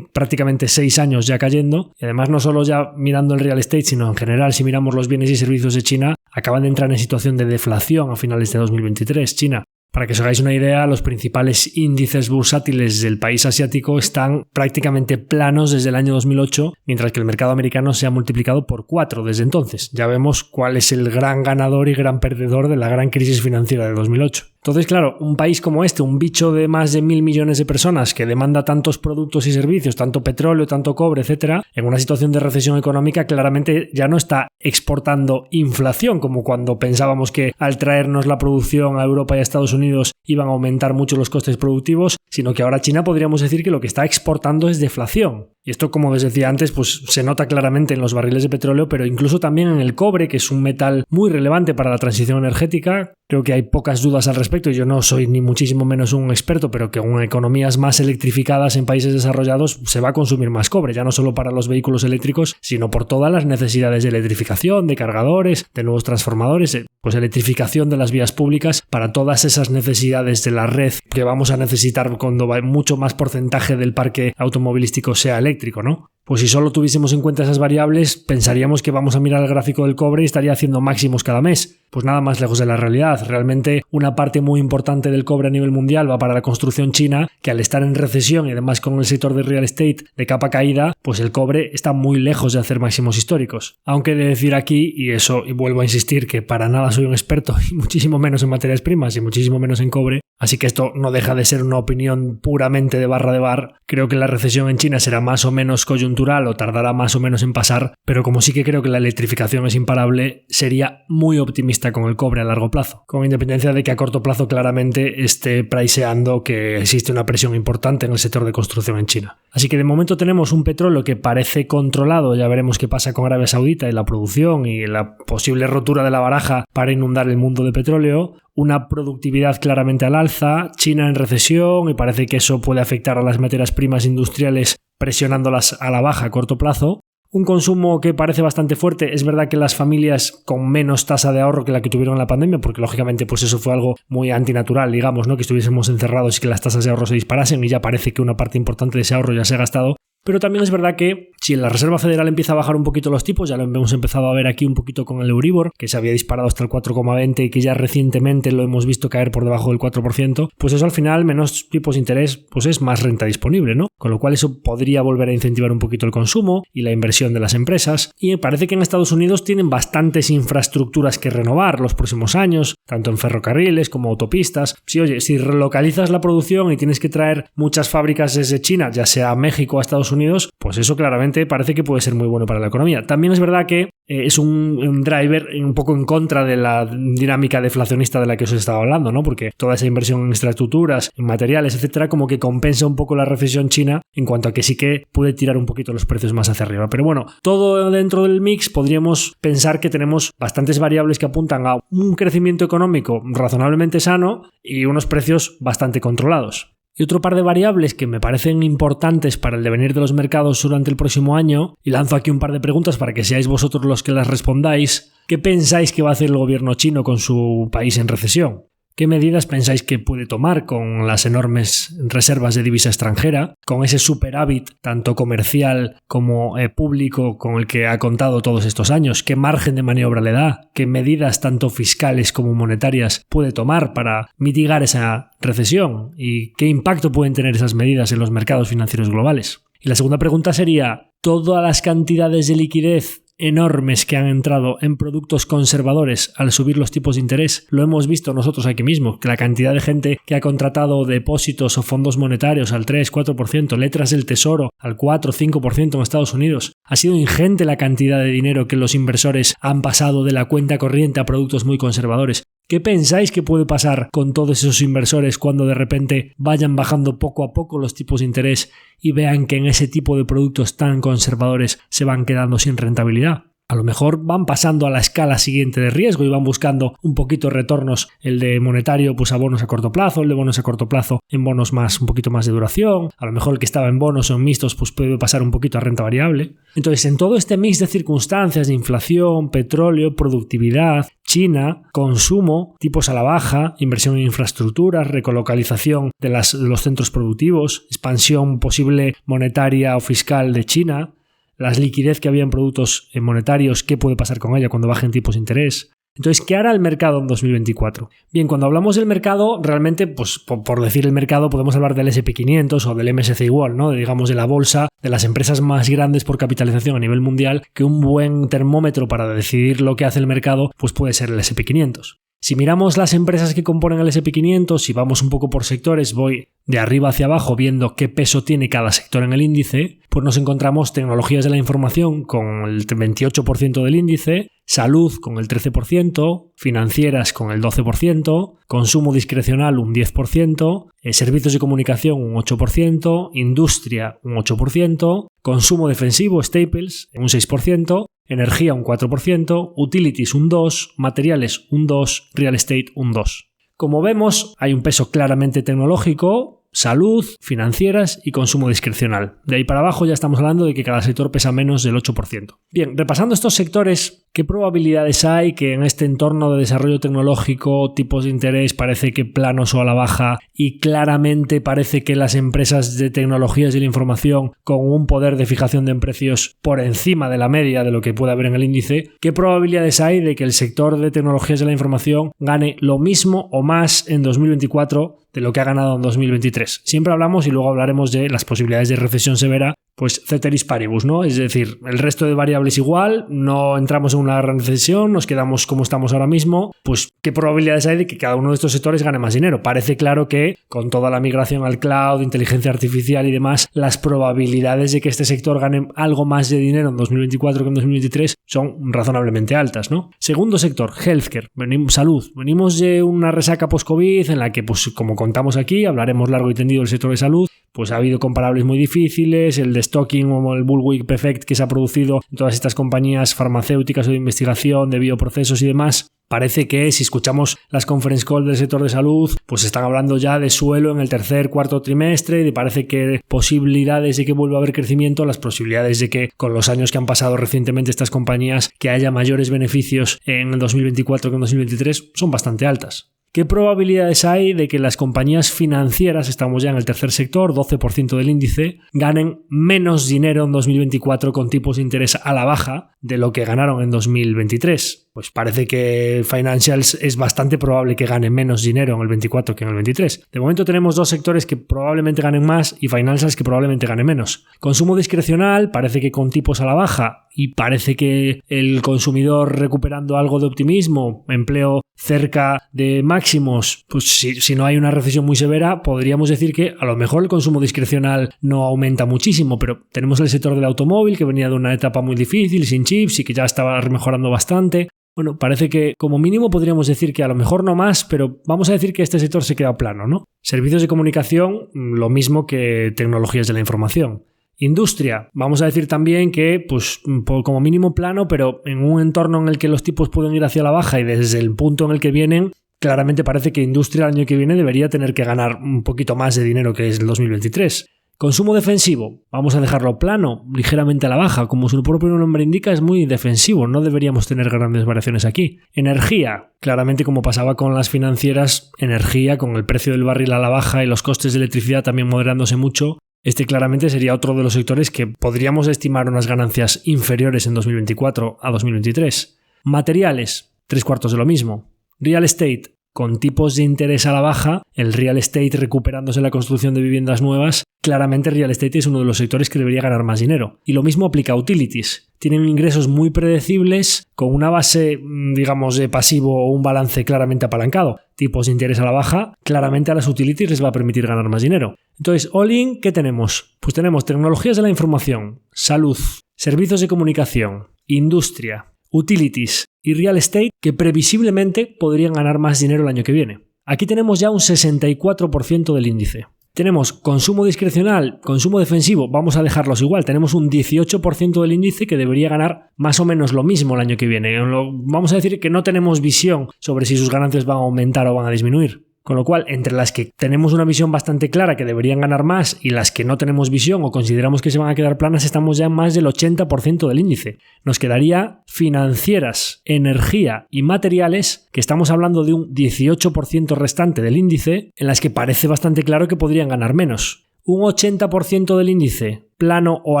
A: prácticamente 6 años ya cayendo, y además no solo ya mirando el real estate, sino en general si miramos los bienes y servicios de China, acaban de entrar en situación de deflación a finales de 2023, China. Para que os hagáis una idea, los principales índices bursátiles del país asiático están prácticamente planos desde el año 2008, mientras que el mercado americano se ha multiplicado por 4 desde entonces. Ya vemos cuál es el gran ganador y gran perdedor de la gran crisis financiera de 2008. Entonces, claro, un país como este, un bicho de más de 1.000 millones de personas que demanda tantos productos y servicios, tanto petróleo, tanto cobre, etcétera, en una situación de recesión económica claramente ya no está exportando inflación, como cuando pensábamos que al traernos la producción a Europa y a Estados Unidos iban a aumentar mucho los costes productivos, sino que ahora China podríamos decir que lo que está exportando es deflación. Y esto, como os decía antes, pues se nota claramente en los barriles de petróleo, pero incluso también en el cobre, que es un metal muy relevante para la transición energética. Creo que hay pocas dudas al respecto. Yo no soy ni muchísimo menos un experto, pero que en economías más electrificadas en países desarrollados se va a consumir más cobre, ya no solo para los vehículos eléctricos, sino por todas las necesidades de electrificación, de cargadores, de nuevos transformadores, pues electrificación de las vías públicas para todas esas necesidades de la red que vamos a necesitar cuando mucho más porcentaje del parque automovilístico sea eléctrico, ¿no? Pues si solo tuviésemos en cuenta esas variables, pensaríamos que vamos a mirar el gráfico del cobre y estaría haciendo máximos cada mes. Pues nada más lejos de la realidad. Realmente una parte muy importante del cobre a nivel mundial va para la construcción china, que al estar en recesión y además con el sector de real estate de capa caída, pues el cobre está muy lejos de hacer máximos históricos. Aunque he de decir aquí, y vuelvo a insistir que para nada soy un experto y muchísimo menos en materias primas y muchísimo menos en cobre, Así que esto no deja de ser una opinión puramente de barra de bar. Creo que la recesión en China será más o menos coyuntural o tardará más o menos en pasar, pero como sí que creo que la electrificación es imparable, sería muy optimista con el cobre a largo plazo, con independencia de que a corto plazo claramente esté priceando que existe una presión importante en el sector de construcción en China. Así que de momento tenemos un petróleo que parece controlado, ya veremos qué pasa con Arabia Saudita y la producción y la posible rotura de la baraja para inundar el mundo de petróleo, una productividad claramente al alza, China en recesión y parece que eso puede afectar a las materias primas industriales presionándolas a la baja a corto plazo. Un consumo que parece bastante fuerte. Es verdad que las familias con menos tasa de ahorro que la que tuvieron en la pandemia, porque lógicamente pues eso fue algo muy antinatural, digamos, ¿no? Que estuviésemos encerrados y que las tasas de ahorro se disparasen y ya parece que una parte importante de ese ahorro ya se ha gastado. Pero también es verdad que si la Reserva Federal empieza a bajar un poquito los tipos, ya lo hemos empezado a ver aquí un poquito con el Euribor, que se había disparado hasta el 4,20 y que ya recientemente lo hemos visto caer por debajo del 4%, pues eso al final, menos tipos de interés, pues es más renta disponible, ¿no? Con lo cual eso podría volver a incentivar un poquito el consumo y la inversión de las empresas. Y parece que en Estados Unidos tienen bastantes infraestructuras que renovar los próximos años, tanto en ferrocarriles como autopistas. Si relocalizas la producción y tienes que traer muchas fábricas desde China, ya sea a México o a Estados Unidos, pues eso claramente parece que puede ser muy bueno para la economía. También es verdad que es un driver un poco en contra de la dinámica deflacionista de la que os estaba hablando, ¿no? Porque toda esa inversión en infraestructuras, en materiales, etcétera, como que compensa un poco la recesión china en cuanto a que sí que puede tirar un poquito los precios más hacia arriba. Pero bueno, todo dentro del mix podríamos pensar que tenemos bastantes variables que apuntan a un crecimiento económico razonablemente sano y unos precios bastante controlados. Y otro par de variables que me parecen importantes para el devenir de los mercados durante el próximo año, y lanzo aquí un par de preguntas para que seáis vosotros los que las respondáis. ¿Qué pensáis que va a hacer el gobierno chino con su país en recesión? ¿Qué medidas pensáis que puede tomar con las enormes reservas de divisa extranjera, con ese superávit tanto comercial como público con el que ha contado todos estos años? ¿Qué margen de maniobra le da? ¿Qué medidas tanto fiscales como monetarias puede tomar para mitigar esa recesión? ¿Y qué impacto pueden tener esas medidas en los mercados financieros globales? Y la segunda pregunta sería, ¿todas las cantidades de liquidez enormes que han entrado en productos conservadores al subir los tipos de interés? Lo hemos visto nosotros aquí mismo, que la cantidad de gente que ha contratado depósitos o fondos monetarios al 3-4%, letras del tesoro al 4-5% en Estados Unidos. Ha sido ingente la cantidad de dinero que los inversores han pasado de la cuenta corriente a productos muy conservadores. ¿Qué pensáis que puede pasar con todos esos inversores cuando de repente vayan bajando poco a poco los tipos de interés y vean que en ese tipo de productos tan conservadores se van quedando sin rentabilidad? A lo mejor van pasando a la escala siguiente de riesgo y van buscando un poquito retornos, el de monetario pues a bonos a corto plazo, el de bonos a corto plazo en bonos un poquito más de duración, a lo mejor el que estaba en bonos o en mixtos pues puede pasar un poquito a renta variable. Entonces en todo este mix de circunstancias de inflación, petróleo, productividad, China, consumo, tipos a la baja, inversión en infraestructuras, recolocalización de los centros productivos, expansión posible monetaria o fiscal de China, las liquidez que había en productos monetarios, qué puede pasar con ella cuando bajen tipos de interés. Entonces, ¿qué hará el mercado en 2024? Bien, cuando hablamos del mercado, realmente, pues por decir el mercado, podemos hablar del S&P 500 o del MSCI World, ¿no? Digamos de la bolsa de las empresas más grandes por capitalización a nivel mundial, que un buen termómetro para decidir lo que hace el mercado, pues puede ser el S&P 500. Si miramos las empresas que componen el S&P 500, y vamos un poco por sectores, voy de arriba hacia abajo viendo qué peso tiene cada sector en el índice, pues nos encontramos tecnologías de la información con el 28% del índice, salud con el 13%, financieras con el 12%, consumo discrecional un 10%, servicios de comunicación un 8%, industria un 8%, consumo defensivo, staples, un 6%, energía un 4%, utilities un 2%, materiales un 2%, real estate un 2%. Como vemos, hay un peso claramente tecnológico, salud, financieras y consumo discrecional. De ahí para abajo ya estamos hablando de que cada sector pesa menos del 8%. Bien, repasando estos sectores, ¿qué probabilidades hay que en este entorno de desarrollo tecnológico, tipos de interés parece que planos o a la baja y claramente parece que las empresas de tecnologías de la información con un poder de fijación de precios por encima de la media de lo que puede haber en el índice, qué probabilidades hay de que el sector de tecnologías de la información gane lo mismo o más en 2024 de lo que ha ganado en 2023? Siempre hablamos y luego hablaremos de las posibilidades de recesión severa pues ceteris paribus, ¿no? Es decir, el resto de variables igual, no entramos en una gran recesión, nos quedamos como estamos ahora mismo, pues ¿qué probabilidades hay de que cada uno de estos sectores gane más dinero? Parece claro que con toda la migración al cloud, inteligencia artificial y demás, las probabilidades de que este sector gane algo más de dinero en 2024 que en 2023 son razonablemente altas, ¿no? Segundo sector, healthcare, salud. Venimos de una resaca post-COVID en la que, pues como contamos aquí, hablaremos largo y tendido del sector de salud, pues ha habido comparables muy difíciles, el destocking o el bullwhip effect que se ha producido en todas estas compañías farmacéuticas o de investigación, de bioprocesos y demás. Parece que si escuchamos las conference calls del sector de salud, pues están hablando ya de suelo en el tercer, cuarto trimestre y parece que posibilidades de que vuelva a haber crecimiento, las posibilidades de que con los años que han pasado recientemente estas compañías que haya mayores beneficios en el 2024 que en 2023 son bastante altas. ¿Qué probabilidades hay de que las compañías financieras, estamos ya en el tercer sector, 12% del índice, ganen menos dinero en 2024 con tipos de interés a la baja de lo que ganaron en 2023? Pues parece que Financials es bastante probable que gane menos dinero en el 24 que en el 23. De momento tenemos dos sectores que probablemente ganen más y Financials que probablemente gane menos. Consumo discrecional, parece que con tipos a la baja y parece que el consumidor recuperando algo de optimismo, empleo cerca de máximos, pues si no hay una recesión muy severa, podríamos decir que a lo mejor el consumo discrecional no aumenta muchísimo, pero tenemos el sector del automóvil que venía de una etapa muy difícil, sin chips y que ya estaba mejorando bastante. Bueno, parece que como mínimo podríamos decir que a lo mejor no más, pero vamos a decir que este sector se queda plano, ¿no? Servicios de comunicación, lo mismo que tecnologías de la información. Industria, vamos a decir también que pues como mínimo plano, pero en un entorno en el que los tipos pueden ir hacia la baja y desde el punto en el que vienen, claramente parece que industria el año que viene debería tener que ganar un poquito más de dinero que es el 2023. Consumo defensivo, vamos a dejarlo plano, ligeramente a la baja, como su propio nombre indica es muy defensivo, no deberíamos tener grandes variaciones aquí. Energía, claramente como pasaba con las financieras, energía con el precio del barril a la baja y los costes de electricidad también moderándose mucho, este claramente sería otro de los sectores que podríamos estimar unas ganancias inferiores en 2024 a 2023. Materiales, 3/4 de lo mismo. Real estate, con tipos de interés a la baja, el real estate recuperándose la construcción de viviendas nuevas, claramente real estate es uno de los sectores que debería ganar más dinero. Y lo mismo aplica a utilities. Tienen ingresos muy predecibles, con una base, digamos, de pasivo o un balance claramente apalancado. Tipos de interés a la baja, claramente a las utilities les va a permitir ganar más dinero. Entonces, all in, ¿qué tenemos? Pues tenemos tecnologías de la información, salud, servicios de comunicación, industria, utilities y real estate que previsiblemente podrían ganar más dinero el año que viene. Aquí tenemos ya un 64% del índice. Tenemos consumo discrecional, consumo defensivo, vamos a dejarlos igual. Tenemos un 18% del índice que debería ganar más o menos lo mismo el año que viene. Vamos a decir que no tenemos visión sobre si sus ganancias van a aumentar o van a disminuir. Con lo cual, entre las que tenemos una visión bastante clara que deberían ganar más y las que no tenemos visión o consideramos que se van a quedar planas, estamos ya en más del 80% del índice. Nos quedaría financieras, energía y materiales, que estamos hablando de un 18% restante del índice, en las que parece bastante claro que podrían ganar menos. Un 80% del índice plano o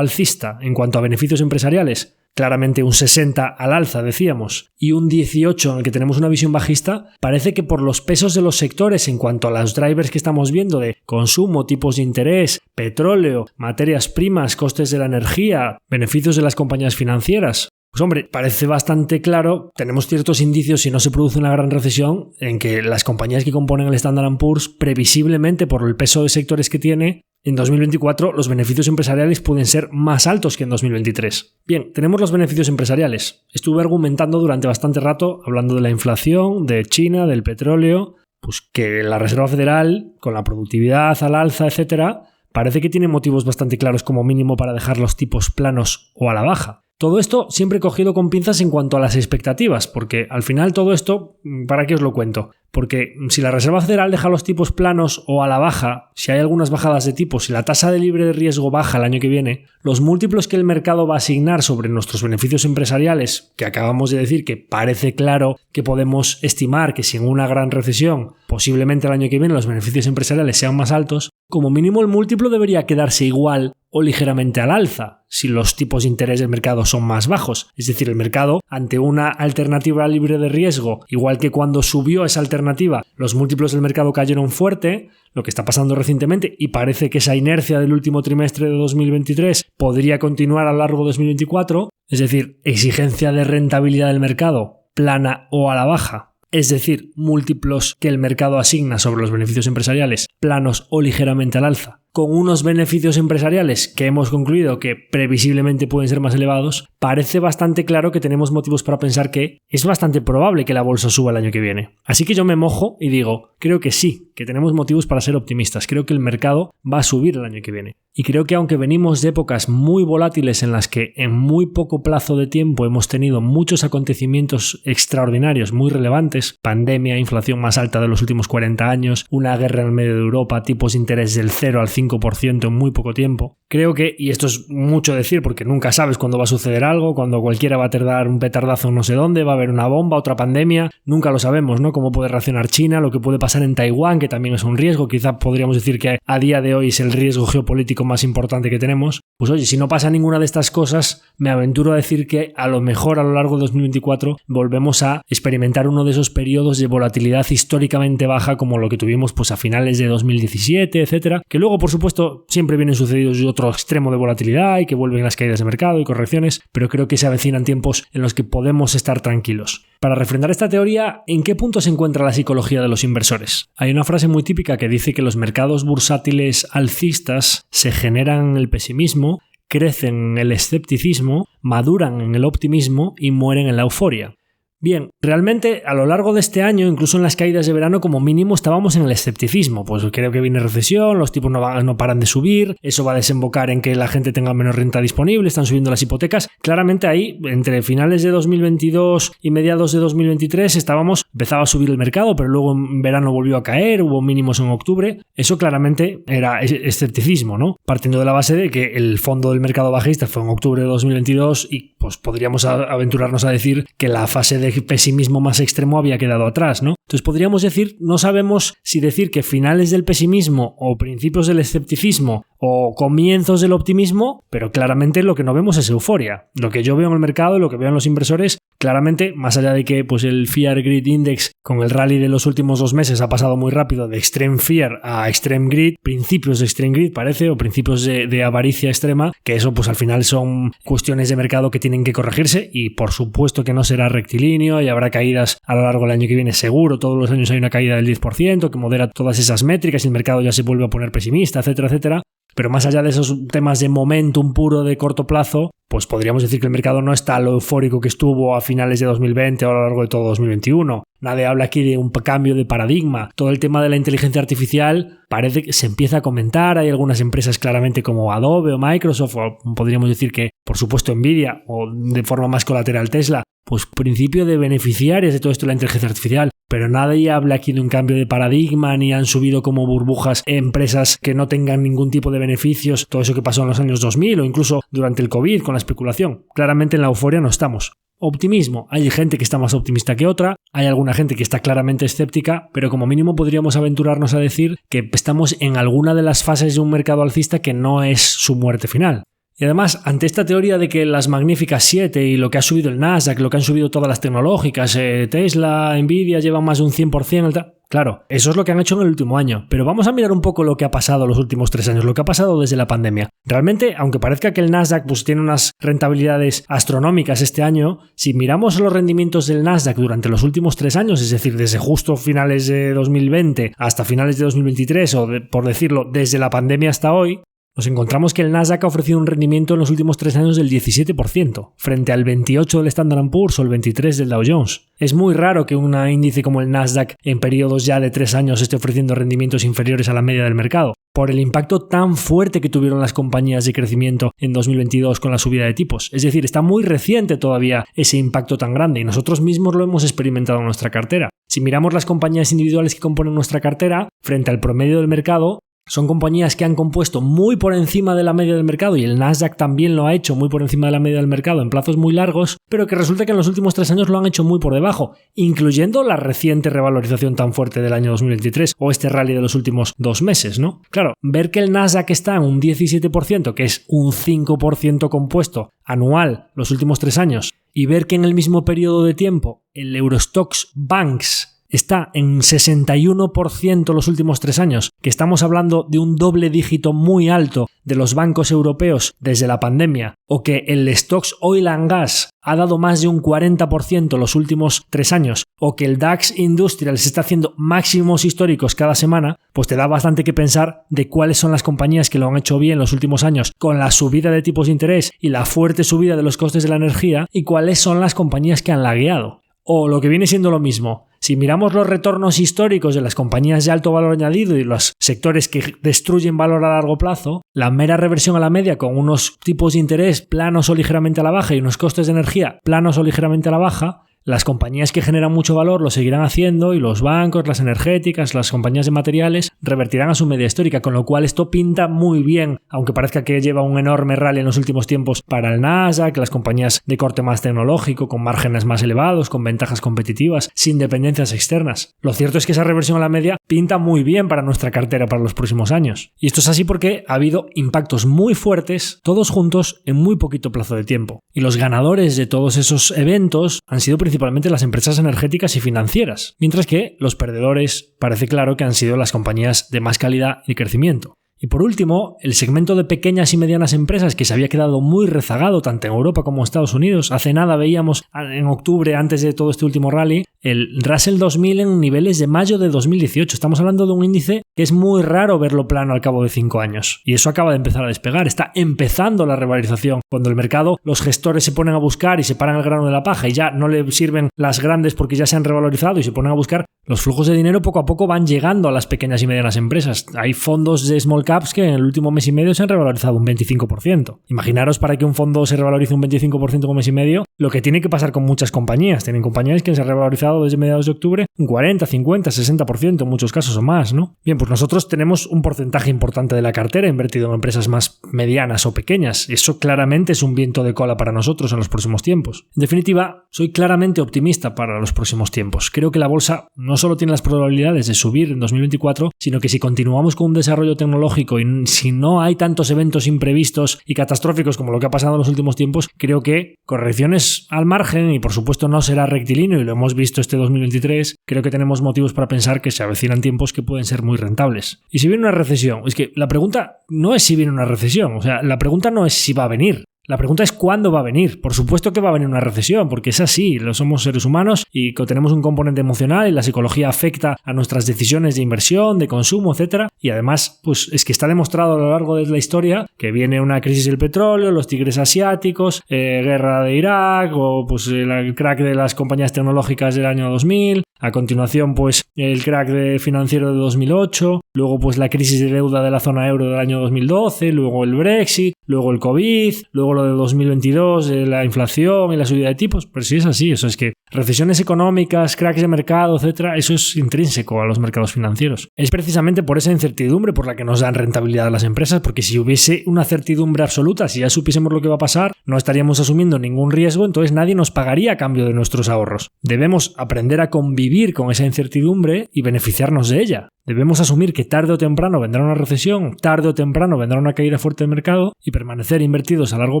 A: alcista en cuanto a beneficios empresariales, claramente un 60 al alza, decíamos, y un 18 en el que tenemos una visión bajista, parece que por los pesos de los sectores en cuanto a los drivers que estamos viendo de consumo, tipos de interés, petróleo, materias primas, costes de la energía, beneficios de las compañías financieras, pues hombre, parece bastante claro, tenemos ciertos indicios si no se produce una gran recesión en que las compañías que componen el Standard & Poor's, previsiblemente por el peso de sectores que tiene, en 2024 los beneficios empresariales pueden ser más altos que en 2023. Bien, tenemos los beneficios empresariales. Estuve argumentando durante bastante rato, hablando de la inflación, de China, del petróleo, pues que la Reserva Federal, con la productividad al alza, etcétera, parece que tiene motivos bastante claros como mínimo para dejar los tipos planos o a la baja. Todo esto siempre cogido con pinzas en cuanto a las expectativas, porque al final todo esto, ¿para qué os lo cuento? Porque si la Reserva Federal deja los tipos planos o a la baja, si hay algunas bajadas de tipos, si la tasa de libre de riesgo baja el año que viene, los múltiplos que el mercado va a asignar sobre nuestros beneficios empresariales, que acabamos de decir que parece claro que podemos estimar que sin una gran recesión, posiblemente el año que viene los beneficios empresariales sean más altos, como mínimo el múltiplo debería quedarse igual o ligeramente al alza si los tipos de interés del mercado son más bajos. Es decir, el mercado, ante una alternativa libre de riesgo, igual que cuando subió esa alternativa, los múltiplos del mercado cayeron fuerte, lo que está pasando recientemente, y parece que esa inercia del último trimestre de 2023 podría continuar a lo largo de 2024, es decir, exigencia de rentabilidad del mercado plana o a la baja. Es decir, múltiplos que el mercado asigna sobre los beneficios empresariales planos o ligeramente al alza, con unos beneficios empresariales que hemos concluido que previsiblemente pueden ser más elevados, parece bastante claro que tenemos motivos para pensar que es bastante probable que la bolsa suba el año que viene. Así que yo me mojo y digo, creo que sí, que tenemos motivos para ser optimistas. Creo que el mercado va a subir el año que viene. Y creo que aunque venimos de épocas muy volátiles en las que en muy poco plazo de tiempo hemos tenido muchos acontecimientos extraordinarios, muy relevantes, pandemia, inflación más alta de los últimos 40 años, una guerra en el medio de Europa, tipos de interés del 0 al 5% en muy poco tiempo, creo que, y esto es mucho decir porque nunca sabes cuándo va a suceder algo, cuando cualquiera va a dar un petardazo no sé dónde, va a haber una bomba, otra pandemia, nunca lo sabemos, ¿no? Cómo puede reaccionar China, lo que puede pasar en Taiwán, que también es un riesgo, quizá podríamos decir que a día de hoy es el riesgo geopolítico más importante que tenemos. Pues oye, si no pasa ninguna de estas cosas, me aventuro a decir que a lo mejor a lo largo de 2024 volvemos a experimentar uno de esos periodos de volatilidad históricamente baja como lo que tuvimos pues a finales de 2017, etcétera, que luego por supuesto siempre vienen sucedidos de otro extremo de volatilidad y que vuelven las caídas de mercado y correcciones, pero creo que se avecinan tiempos en los que podemos estar tranquilos. Para refrendar esta teoría, ¿en qué punto se encuentra la psicología de los inversores? Hay una frase muy típica que dice que los mercados bursátiles alcistas se generan en el pesimismo, crecen en el escepticismo, maduran en el optimismo y mueren en la euforia. Bien, realmente a lo largo de este año, incluso en las caídas de verano, como mínimo estábamos en el escepticismo. Pues creo que viene recesión, los tipos no paran de subir, eso va a desembocar en que la gente tenga menos renta disponible, están subiendo las hipotecas. Claramente ahí, entre finales de 2022 y mediados de 2023, empezaba a subir el mercado, pero luego en verano volvió a caer, hubo mínimos en octubre. Eso claramente era escepticismo, ¿no? Partiendo de la base de que el fondo del mercado bajista fue en octubre de 2022 y pues podríamos aventurarnos a decir que la fase de pesimismo más extremo había quedado atrás, ¿no? Entonces podríamos decir, no sabemos si decir que finales del pesimismo o principios del escepticismo o comienzos del optimismo, pero claramente lo que no vemos es euforia. Lo que yo veo en el mercado y lo que veo en los inversores, claramente, más allá de que pues el Fear Greed Index con el rally de los últimos 2 meses ha pasado muy rápido de Extreme Fear a Extreme Greed, principios de Extreme Greed parece, o principios de avaricia extrema, que eso pues al final son cuestiones de mercado que tienen que corregirse y por supuesto que no será rectilíneo y habrá caídas a lo largo del año que viene seguro, todos los años hay una caída del 10% que modera todas esas métricas y el mercado ya se vuelve a poner pesimista, etcétera, etcétera. Pero más allá de esos temas de momentum puro de corto plazo, pues podríamos decir que el mercado no está a lo eufórico que estuvo a finales de 2020 o a lo largo de todo 2021. Nadie habla aquí de un cambio de paradigma. Todo el tema de la inteligencia artificial parece que se empieza a comentar. Hay algunas empresas claramente como Adobe o Microsoft, o podríamos decir que, por supuesto, Nvidia o de forma más colateral Tesla, pues principio de beneficiarios de todo esto de la inteligencia artificial. Pero nadie habla aquí de un cambio de paradigma, ni han subido como burbujas empresas que no tengan ningún tipo de beneficios, todo eso que pasó en los años 2000 o incluso durante el COVID con la especulación. Claramente en la euforia no estamos. Optimismo. Hay gente que está más optimista que otra, hay alguna gente que está claramente escéptica, pero como mínimo podríamos aventurarnos a decir que estamos en alguna de las fases de un mercado alcista que no es su muerte final. Y además, ante esta teoría de que las magníficas 7 y lo que ha subido el Nasdaq, lo que han subido todas las tecnológicas, Tesla, Nvidia llevan más de un 100%, claro, eso es lo que han hecho en el último año. Pero vamos a mirar un poco lo que ha pasado los últimos 3 años, lo que ha pasado desde la pandemia. Realmente, aunque parezca que el Nasdaq pues, tiene unas rentabilidades astronómicas este año, si miramos los rendimientos del Nasdaq durante los últimos 3 años, es decir, desde justo finales de 2020 hasta finales de 2023, o por decirlo, desde la pandemia hasta hoy, nos encontramos que el Nasdaq ha ofrecido un rendimiento en los últimos 3 años del 17%, frente al 28% del Standard & Poor's o el 23% del Dow Jones. Es muy raro que un índice como el Nasdaq en periodos ya de 3 años esté ofreciendo rendimientos inferiores a la media del mercado, por el impacto tan fuerte que tuvieron las compañías de crecimiento en 2022 con la subida de tipos. Es decir, está muy reciente todavía ese impacto tan grande y nosotros mismos lo hemos experimentado en nuestra cartera. Si miramos las compañías individuales que componen nuestra cartera, frente al promedio del mercado, Son compañías que han compuesto muy por encima de la media del mercado, y el Nasdaq también lo ha hecho muy por encima de la media del mercado en plazos muy largos, pero que resulta que en los últimos 3 años lo han hecho muy por debajo, incluyendo la reciente revalorización tan fuerte del año 2023 o este rally de los últimos 2 meses, ¿no? Claro, ver que el Nasdaq está en un 17%, que es un 5% compuesto anual los últimos 3 años, y ver que en el mismo periodo de tiempo el Eurostoxx Banks está en 61% los últimos 3 años, que estamos hablando de un doble dígito muy alto de los bancos europeos desde la pandemia, o que el Stocks Oil and Gas ha dado más de un 40% los últimos 3 años, o que el DAX Industrials está haciendo máximos históricos cada semana, pues te da bastante que pensar de cuáles son las compañías que lo han hecho bien los últimos años con la subida de tipos de interés y la fuerte subida de los costes de la energía, y cuáles son las compañías que han lagueado. O lo que viene siendo lo mismo, si miramos los retornos históricos de las compañías de alto valor añadido y los sectores que destruyen valor a largo plazo, la mera reversión a la media con unos tipos de interés planos o ligeramente a la baja y unos costes de energía planos o ligeramente a la baja, las compañías que generan mucho valor lo seguirán haciendo, y los bancos, las energéticas, las compañías de materiales revertirán a su media histórica, con lo cual esto pinta muy bien, aunque parezca que lleva un enorme rally en los últimos tiempos para el Nasdaq, las compañías de corte más tecnológico, con márgenes más elevados, con ventajas competitivas, sin dependencias externas. Lo cierto es que esa reversión a la media pinta muy bien para nuestra cartera para los próximos años. Y esto es así porque ha habido impactos muy fuertes, todos juntos, en muy poquito plazo de tiempo. Y los ganadores de todos esos eventos han sido principalmente las empresas energéticas y financieras, mientras que los perdedores parece claro que han sido las compañías de más calidad y crecimiento. Y por último, el segmento de pequeñas y medianas empresas, que se había quedado muy rezagado tanto en Europa como en Estados Unidos. Hace nada veíamos en octubre, antes de todo este último rally, el Russell 2000 en niveles de mayo de 2018. Estamos hablando de un índice que es muy raro verlo plano al cabo de 5 años. Y eso acaba de empezar a despegar. Está empezando la revalorización. Cuando el mercado, los gestores se ponen a buscar y se paran el grano de la paja y ya no le sirven las grandes porque ya se han revalorizado y se ponen a buscar, los flujos de dinero poco a poco van llegando a las pequeñas y medianas empresas. Hay fondos de small caps que en el último mes y medio se han revalorizado un 25%. Imaginaros, para que un fondo se revalorice un 25% en un mes y medio, lo que tiene que pasar con muchas compañías. Tienen compañías que se han revalorizado desde mediados de octubre un 40, 50, 60% en muchos casos o más, ¿no? Bien, pues nosotros tenemos un porcentaje importante de la cartera invertido en empresas más medianas o pequeñas. Eso claramente es un viento de cola para nosotros en los próximos tiempos. En definitiva, soy claramente optimista para los próximos tiempos. Creo que la bolsa no solo tiene las probabilidades de subir en 2024, sino que si continuamos con un desarrollo tecnológico y si no hay tantos eventos imprevistos y catastróficos como lo que ha pasado en los últimos tiempos, creo que correcciones al margen, y por supuesto no será rectilíneo, y lo hemos visto este 2023, creo que tenemos motivos para pensar que se avecinan tiempos que pueden ser muy rentables. Y si viene una recesión, es que la pregunta no es si viene una recesión, o sea, la pregunta no es si va a venir. La pregunta es cuándo va a venir. Por supuesto que va a venir una recesión, porque es así, lo somos seres humanos y tenemos un componente emocional y la psicología afecta a nuestras decisiones de inversión, de consumo, etc. Y además, pues es que está demostrado a lo largo de la historia que viene una crisis del petróleo, los tigres asiáticos, guerra de Irak, o pues el crack de las compañías tecnológicas del año 2000, a continuación pues el crack financiero de 2008, luego pues la crisis de deuda de la zona euro del año 2012, luego el Brexit, luego el COVID, luego lo de 2022, la inflación y la subida de tipos. Pero sí es así, eso es que recesiones económicas, cracks de mercado, etcétera, eso es intrínseco a los mercados financieros. Es precisamente por esa incertidumbre por la que nos dan rentabilidad a las empresas, porque si hubiese una certidumbre absoluta, si ya supiésemos lo que va a pasar, no estaríamos asumiendo ningún riesgo, entonces nadie nos pagaría a cambio de nuestros ahorros. Debemos aprender a convivir con esa incertidumbre y beneficiarnos de ella. Debemos asumir que tarde o temprano vendrá una recesión, tarde o temprano vendrá una caída fuerte del mercado y permanecer invertidos a largo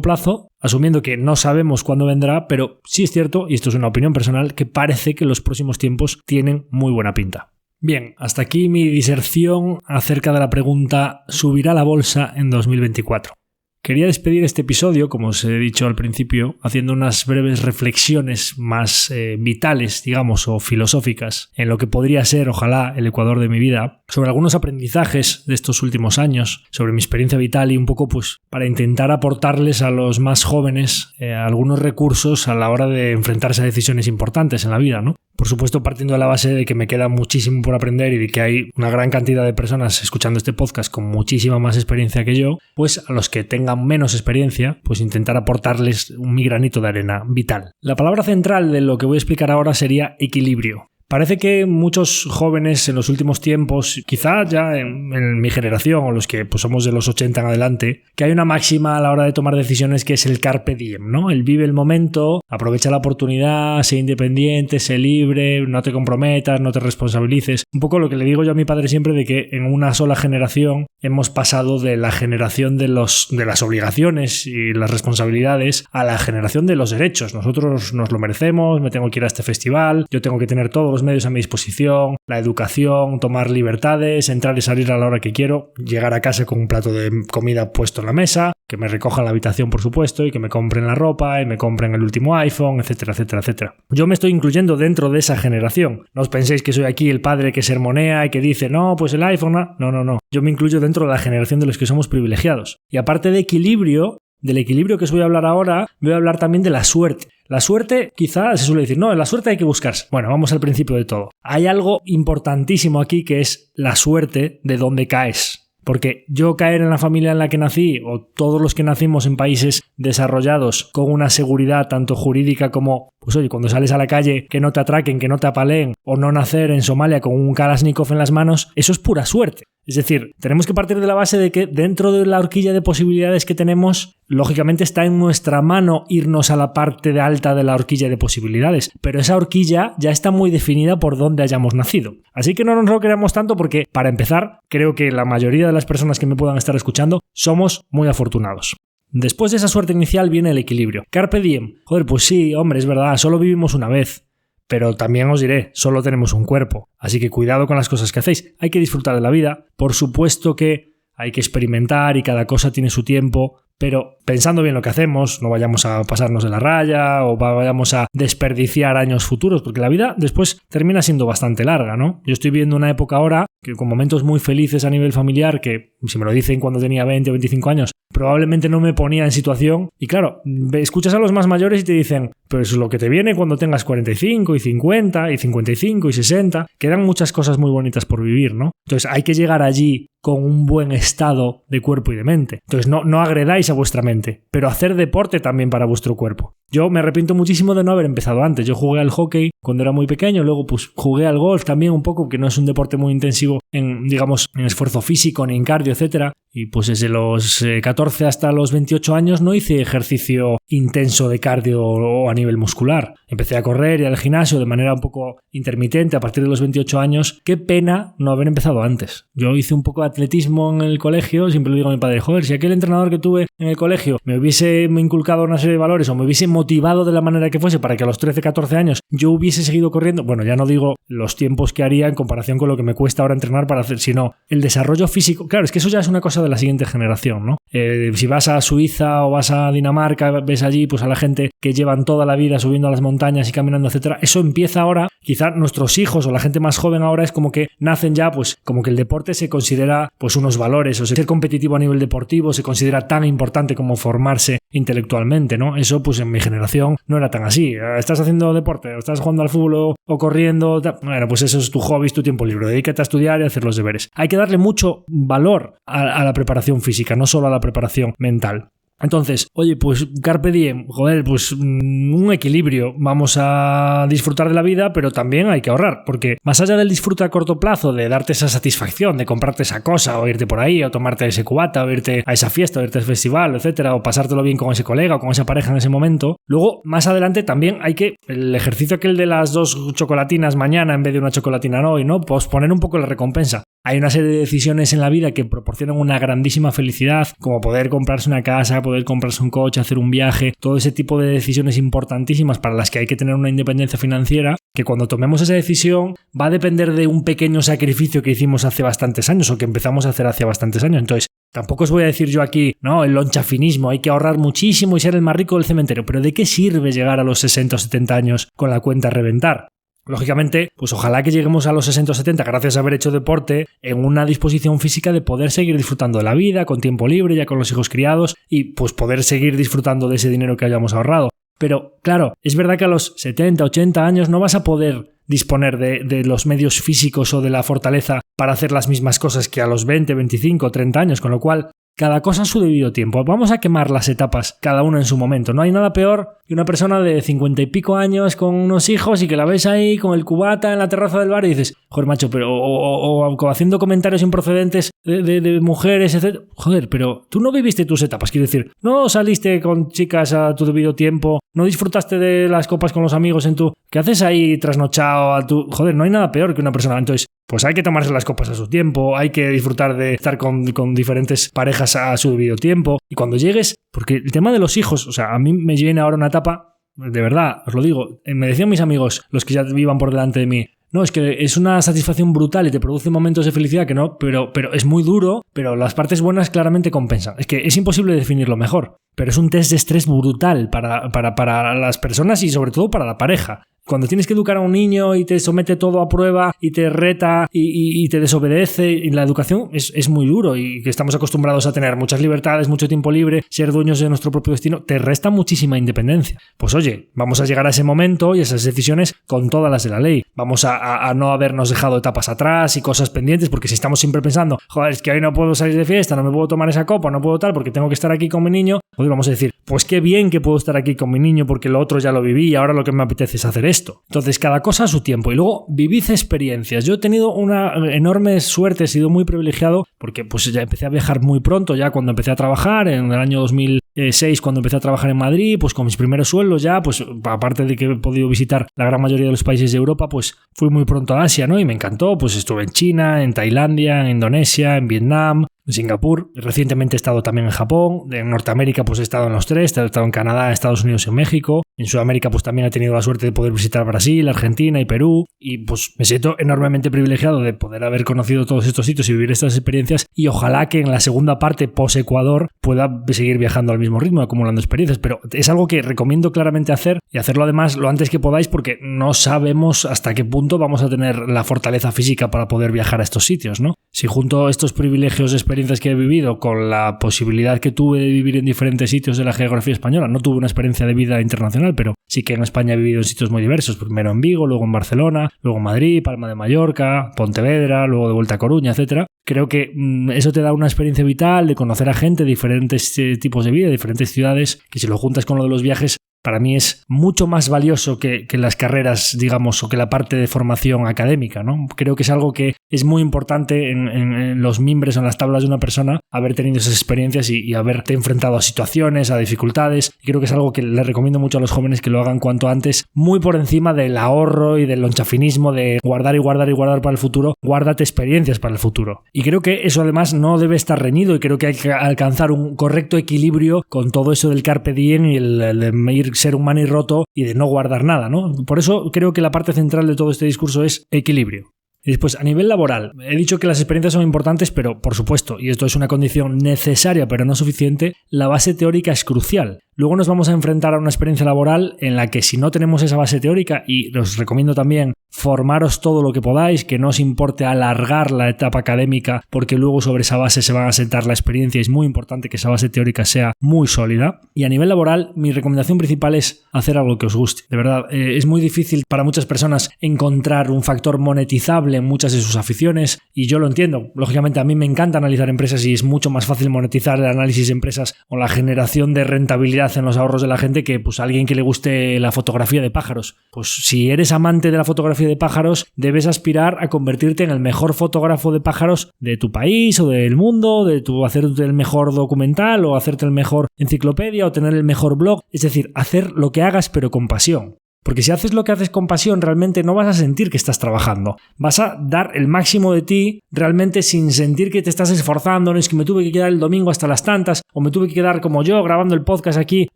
A: plazo, asumiendo que no sabemos cuándo vendrá, pero sí es cierto, y esto es una opinión personal, que parece que los próximos tiempos tienen muy buena pinta. Bien, hasta aquí mi diserción acerca de la pregunta ¿subirá la bolsa en 2024? Quería despedir este episodio, como os he dicho al principio, haciendo unas breves reflexiones más vitales, digamos, o filosóficas, en lo que podría ser, ojalá, el Ecuador de mi vida, sobre algunos aprendizajes de estos últimos años, sobre mi experiencia vital y un poco, pues, para intentar aportarles a los más jóvenes algunos recursos a la hora de enfrentarse a decisiones importantes en la vida, ¿no? Por supuesto, partiendo de la base de que me queda muchísimo por aprender y de que hay una gran cantidad de personas escuchando este podcast con muchísima más experiencia que yo, pues a los que tengan menos experiencia, pues intentar aportarles mi granito de arena vital. La palabra central de lo que voy a explicar ahora sería equilibrio. Parece que muchos jóvenes en los últimos tiempos, quizá ya en mi generación o los que pues somos de los 80 en adelante, que hay una máxima a la hora de tomar decisiones que es el carpe diem, ¿no? El vive el momento, aprovecha la oportunidad, sé independiente, sé libre, no te comprometas, no te responsabilices. Un poco lo que le digo yo a mi padre siempre de que en una sola generación hemos pasado de la generación de las obligaciones y las responsabilidades a la generación de los derechos. Nosotros nos lo merecemos, me tengo que ir a este festival, yo tengo que tener todos los medios a mi disposición, la educación, tomar libertades, entrar y salir a la hora que quiero, llegar a casa con un plato de comida puesto en la mesa, que me recojan la habitación por supuesto y que me compren la ropa y me compren el último iPhone, etcétera, etcétera, etcétera. Yo me estoy incluyendo dentro de esa generación. No os penséis que soy aquí el padre que sermonea y que dice no, pues el iPhone, no. Yo me incluyo dentro de la generación de los que somos privilegiados. Y aparte de equilibrio, del equilibrio que os voy a hablar ahora, voy a hablar también de la suerte. La suerte, quizás se suele decir, no, la suerte hay que buscarse. Bueno, vamos al principio de todo. Hay algo importantísimo aquí que es la suerte de dónde caes. Porque yo caer en la familia en la que nací, o todos los que nacimos en países desarrollados con una seguridad tanto jurídica como, pues oye, cuando sales a la calle que no te atraquen, que no te apaleen, o no nacer en Somalia con un Kalashnikov en las manos, eso es pura suerte. Es decir, tenemos que partir de la base de que dentro de la horquilla de posibilidades que tenemos, lógicamente está en nuestra mano irnos a la parte de alta de la horquilla de posibilidades, pero esa horquilla ya está muy definida por dónde hayamos nacido. Así que no nos lo creamos tanto porque, para empezar, creo que la mayoría de las personas que me puedan estar escuchando somos muy afortunados. Después de esa suerte inicial viene el equilibrio. Carpe diem. Joder, pues sí, hombre, es verdad, solo vivimos una vez. Pero también os diré, solo tenemos un cuerpo, así que cuidado con las cosas que hacéis. Hay que disfrutar de la vida, por supuesto que hay que experimentar y cada cosa tiene su tiempo, pero pensando bien lo que hacemos, no vayamos a pasarnos de la raya o vayamos a desperdiciar años futuros, porque la vida después termina siendo bastante larga, ¿no? Yo estoy viviendo una época ahora que con momentos muy felices a nivel familiar, que si me lo dicen cuando tenía 20 o 25 años, probablemente no me ponía en situación. Y claro, escuchas a los más mayores y te dicen, pero eso es lo que te viene cuando tengas 45 y 50 y 55 y 60. Quedan muchas cosas muy bonitas por vivir, ¿no? Entonces hay que llegar allí con un buen estado de cuerpo y de mente. Entonces no agredáis a vuestra mente, pero hacer deporte también para vuestro cuerpo. Yo me arrepiento muchísimo de no haber empezado antes. Yo jugué al hockey cuando era muy pequeño, luego pues jugué al golf también un poco, que no es un deporte muy intensivo en, digamos, en esfuerzo físico, ni en cardio, etcétera. Y pues desde los 14 hasta los 28 años no hice ejercicio intenso de cardio o a nivel muscular. Empecé a correr y al gimnasio de manera un poco intermitente a partir de los 28 años. Qué pena no haber empezado antes. Yo hice un poco de atletismo en el colegio, siempre le digo a mi padre, joder, si aquel entrenador que tuve en el colegio me hubiese inculcado una serie de valores o me hubiese motivado de la manera que fuese para que a los 13, 14 años yo hubiese seguido corriendo, bueno, ya no digo los tiempos que haría en comparación con lo que me cuesta ahora entrenar para hacer, sino el desarrollo físico. Claro, es que eso ya es una cosa de la siguiente generación, ¿no? Si vas a Suiza o vas a Dinamarca, ves allí pues a la gente que llevan toda la vida subiendo a las montañas y caminando, etcétera. Eso empieza ahora, quizá nuestros hijos o la gente más joven ahora es como que nacen ya, pues como que el deporte se considera pues unos valores, o ser competitivo a nivel deportivo se considera tan importante como formarse intelectualmente, ¿no? Eso pues en mi generación no era tan así. ¿Estás haciendo deporte? ¿O estás jugando al fútbol o corriendo? Bueno, pues eso es tu hobby, es tu tiempo libre. Dedícate a estudiar y a hacer los deberes. Hay que darle mucho valor a la preparación física, no solo a la preparación mental. Entonces, oye, pues carpe diem, joder, pues un equilibrio. Vamos a disfrutar de la vida, pero también hay que ahorrar, porque más allá del disfrute a corto plazo, de darte esa satisfacción, de comprarte esa cosa, o irte por ahí, o tomarte ese cubata, o irte a esa fiesta, o irte a ese festival, etcétera, o pasártelo bien con ese colega o con esa pareja en ese momento, luego, más adelante también hay que, el ejercicio aquel de las 2 chocolatinas mañana en vez de una chocolatina hoy, ¿no? Posponer un poco la recompensa. Hay una serie de decisiones en la vida que proporcionan una grandísima felicidad, como poder comprarse una casa, poder comprarse un coche, hacer un viaje, todo ese tipo de decisiones importantísimas para las que hay que tener una independencia financiera, que cuando tomemos esa decisión va a depender de un pequeño sacrificio que hicimos hace bastantes años o que empezamos a hacer hace bastantes años. Entonces, tampoco os voy a decir yo aquí, no, el lonchafinismo, hay que ahorrar muchísimo y ser el más rico del cementerio, pero ¿de qué sirve llegar a los 60 o 70 años con la cuenta a reventar? Lógicamente, pues ojalá que lleguemos a los 60 o 70 gracias a haber hecho deporte en una disposición física de poder seguir disfrutando de la vida, con tiempo libre, ya con los hijos criados y pues poder seguir disfrutando de ese dinero que hayamos ahorrado. Pero claro, es verdad que a los 70, 80 años no vas a poder disponer de los medios físicos o de la fortaleza para hacer las mismas cosas que a los 20, 25, 30 años, con lo cual cada cosa a su debido tiempo. Vamos a quemar las etapas, cada una en su momento. No hay nada peor que una persona de 50 y pico años con unos hijos y que la ves ahí con el cubata en la terraza del bar y dices, joder, macho, pero o haciendo comentarios improcedentes de mujeres, etc. Joder, pero tú no viviste tus etapas, quiero decir, no saliste con chicas a tu debido tiempo, no disfrutaste de las copas con los amigos ¿qué haces ahí trasnochado a tu... Joder, no hay nada peor que una persona. Entonces, pues hay que tomarse las copas a su tiempo, hay que disfrutar de estar con diferentes parejas a su debido tiempo. Y cuando llegues, porque el tema de los hijos, o sea, a mí me viene ahora una etapa, de verdad, os lo digo, me decían mis amigos, los que ya iban por delante de mí, no, es que es una satisfacción brutal y te produce momentos de felicidad que no, pero es muy duro, pero las partes buenas claramente compensan. Es que es imposible definirlo mejor, pero es un test de estrés brutal para las personas y sobre todo para la pareja. Cuando tienes que educar a un niño y te somete todo a prueba y te reta y te desobedece, y la educación es muy duro y que estamos acostumbrados a tener muchas libertades, mucho tiempo libre, ser dueños de nuestro propio destino, te resta muchísima independencia. Pues oye, vamos a llegar a ese momento y esas decisiones con todas las de la ley. Vamos a no habernos dejado etapas atrás y cosas pendientes, porque si estamos siempre pensando, joder, es que hoy no puedo salir de fiesta, no me puedo tomar esa copa, no puedo tal, porque tengo que estar aquí con mi niño, hoy vamos a decir, pues qué bien que puedo estar aquí con mi niño porque lo otro ya lo viví y ahora lo que me apetece es hacer esto. Entonces, cada cosa a su tiempo. Y luego, vivid experiencias. Yo he tenido una enorme suerte, he sido muy privilegiado porque pues ya empecé a viajar muy pronto, ya cuando empecé a trabajar, en el año 2006, cuando empecé a trabajar en Madrid, pues con mis primeros sueldos ya, pues aparte de que he podido visitar la gran mayoría de los países de Europa, pues fui muy pronto a Asia, ¿no? Y me encantó, pues estuve en China, en Tailandia, en Indonesia, en Vietnam, en Singapur. Recientemente he estado también en Japón. En Norteamérica pues he estado en los tres. He estado en Canadá, Estados Unidos y en México. En Sudamérica pues también he tenido la suerte de poder visitar Brasil, Argentina y Perú. Y pues me siento enormemente privilegiado de poder haber conocido todos estos sitios y vivir estas experiencias. Y ojalá que en la segunda parte post-Ecuador pueda seguir viajando al mismo ritmo, acumulando experiencias. Pero es algo que recomiendo claramente hacer y hacerlo además lo antes que podáis, porque no sabemos hasta qué punto vamos a tener la fortaleza física para poder viajar a estos sitios, ¿no? Si junto estos privilegios, experiencias que he vivido con la posibilidad que tuve de vivir en diferentes sitios de la geografía española, no tuve una experiencia de vida internacional, pero sí que en España he vivido en sitios muy diversos, primero en Vigo, luego en Barcelona, luego en Madrid, Palma de Mallorca, Pontevedra, luego de vuelta a Coruña, etcétera. Creo que eso te da una experiencia vital de conocer a gente de diferentes tipos de vida, de diferentes ciudades, que si lo juntas con lo de los viajes, para mí es mucho más valioso que las carreras, digamos, o que la parte de formación académica, ¿no? Creo que es algo que es muy importante en los mimbres o en las tablas de una persona, haber tenido esas experiencias y haberte enfrentado a situaciones, a dificultades. Y creo que es algo que les recomiendo mucho a los jóvenes que lo hagan cuanto antes, muy por encima del ahorro y del lonchafinismo de guardar y guardar y guardar para el futuro. Guárdate experiencias para el futuro. Y creo que eso además no debe estar reñido y creo que hay que alcanzar un correcto equilibrio con todo eso del carpe diem y el de ir ser un manirroto y de no guardar nada, ¿no? Por eso creo que la parte central de todo este discurso es equilibrio. Y después, a nivel laboral, he dicho que las experiencias son importantes, pero por supuesto, y esto es una condición necesaria pero no suficiente, la base teórica es crucial. Luego nos vamos a enfrentar a una experiencia laboral en la que si no tenemos esa base teórica, y os recomiendo también formaros todo lo que podáis, que no os importe alargar la etapa académica, porque luego sobre esa base se va a sentar la experiencia y es muy importante que esa base teórica sea muy sólida. Y a nivel laboral, mi recomendación principal es hacer algo que os guste. De verdad, es muy difícil para muchas personas encontrar un factor monetizable en muchas de sus aficiones, y yo lo entiendo. Lógicamente a mí me encanta analizar empresas y es mucho más fácil monetizar el análisis de empresas o la generación de rentabilidad en los ahorros de la gente que pues alguien que le guste la fotografía de pájaros. Pues si eres amante de la fotografía de pájaros, debes aspirar a convertirte en el mejor fotógrafo de pájaros de tu país o del mundo, hacerte el mejor documental o hacerte el mejor enciclopedia o tener el mejor blog. Es decir, hacer lo que hagas pero con pasión. Porque si haces lo que haces con pasión, realmente no vas a sentir que estás trabajando. Vas a dar el máximo de ti realmente sin sentir que te estás esforzando. No es que me tuve que quedar el domingo hasta las tantas, o me tuve que quedar como yo grabando el podcast aquí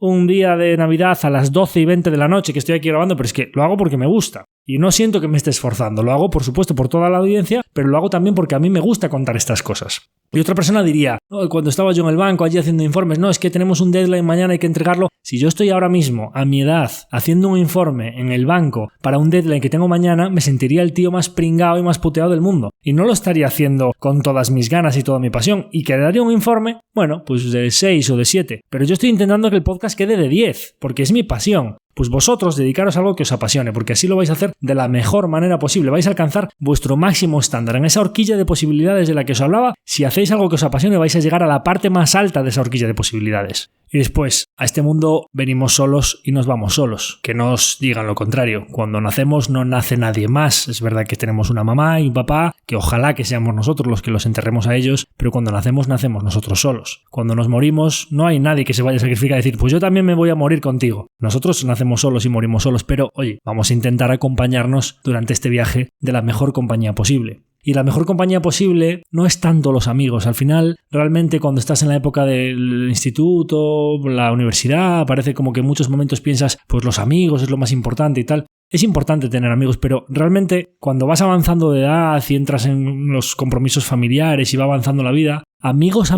A: un día de Navidad a las 12:20 de la noche que estoy aquí grabando, pero es que lo hago porque me gusta. Y no siento que me esté esforzando. Lo hago, por supuesto, por toda la audiencia, pero lo hago también porque a mí me gusta contar estas cosas. Y otra persona diría, no, cuando estaba yo en el banco allí haciendo informes, no, es que tenemos un deadline mañana, hay que entregarlo. Si yo estoy ahora mismo, a mi edad, haciendo un informe en el banco para un deadline que tengo mañana, me sentiría el tío más pringao y más puteado del mundo. Y no lo estaría haciendo con todas mis ganas y toda mi pasión. Y quedaría un informe, bueno, pues de 6 o de 7. Pero yo estoy intentando que el podcast quede de 10, porque es mi pasión. Pues vosotros dedicaros a algo que os apasione, porque así lo vais a hacer de la mejor manera posible. Vais a alcanzar vuestro máximo estándar. En esa horquilla de posibilidades de la que os hablaba, si Si hacéis algo que os apasione, vais a llegar a la parte más alta de esa horquilla de posibilidades. Y después, a este mundo venimos solos y nos vamos solos. Que no os digan lo contrario. Cuando nacemos no nace nadie más. Es verdad que tenemos una mamá y un papá, que ojalá que seamos nosotros los que los enterremos a ellos, pero cuando nacemos nosotros solos. Cuando nos morimos no hay nadie que se vaya a sacrificar y decir, pues yo también me voy a morir contigo. Nosotros nacemos solos y morimos solos, pero oye, vamos a intentar acompañarnos durante este viaje de la mejor compañía posible. Y la mejor compañía posible no es tanto los amigos. Al final, realmente cuando estás en la época del instituto, la universidad, parece como que en muchos momentos piensas, pues los amigos es lo más importante y tal. Es importante tener amigos, pero realmente cuando vas avanzando de edad y entras en los compromisos familiares y va avanzando la vida, amigos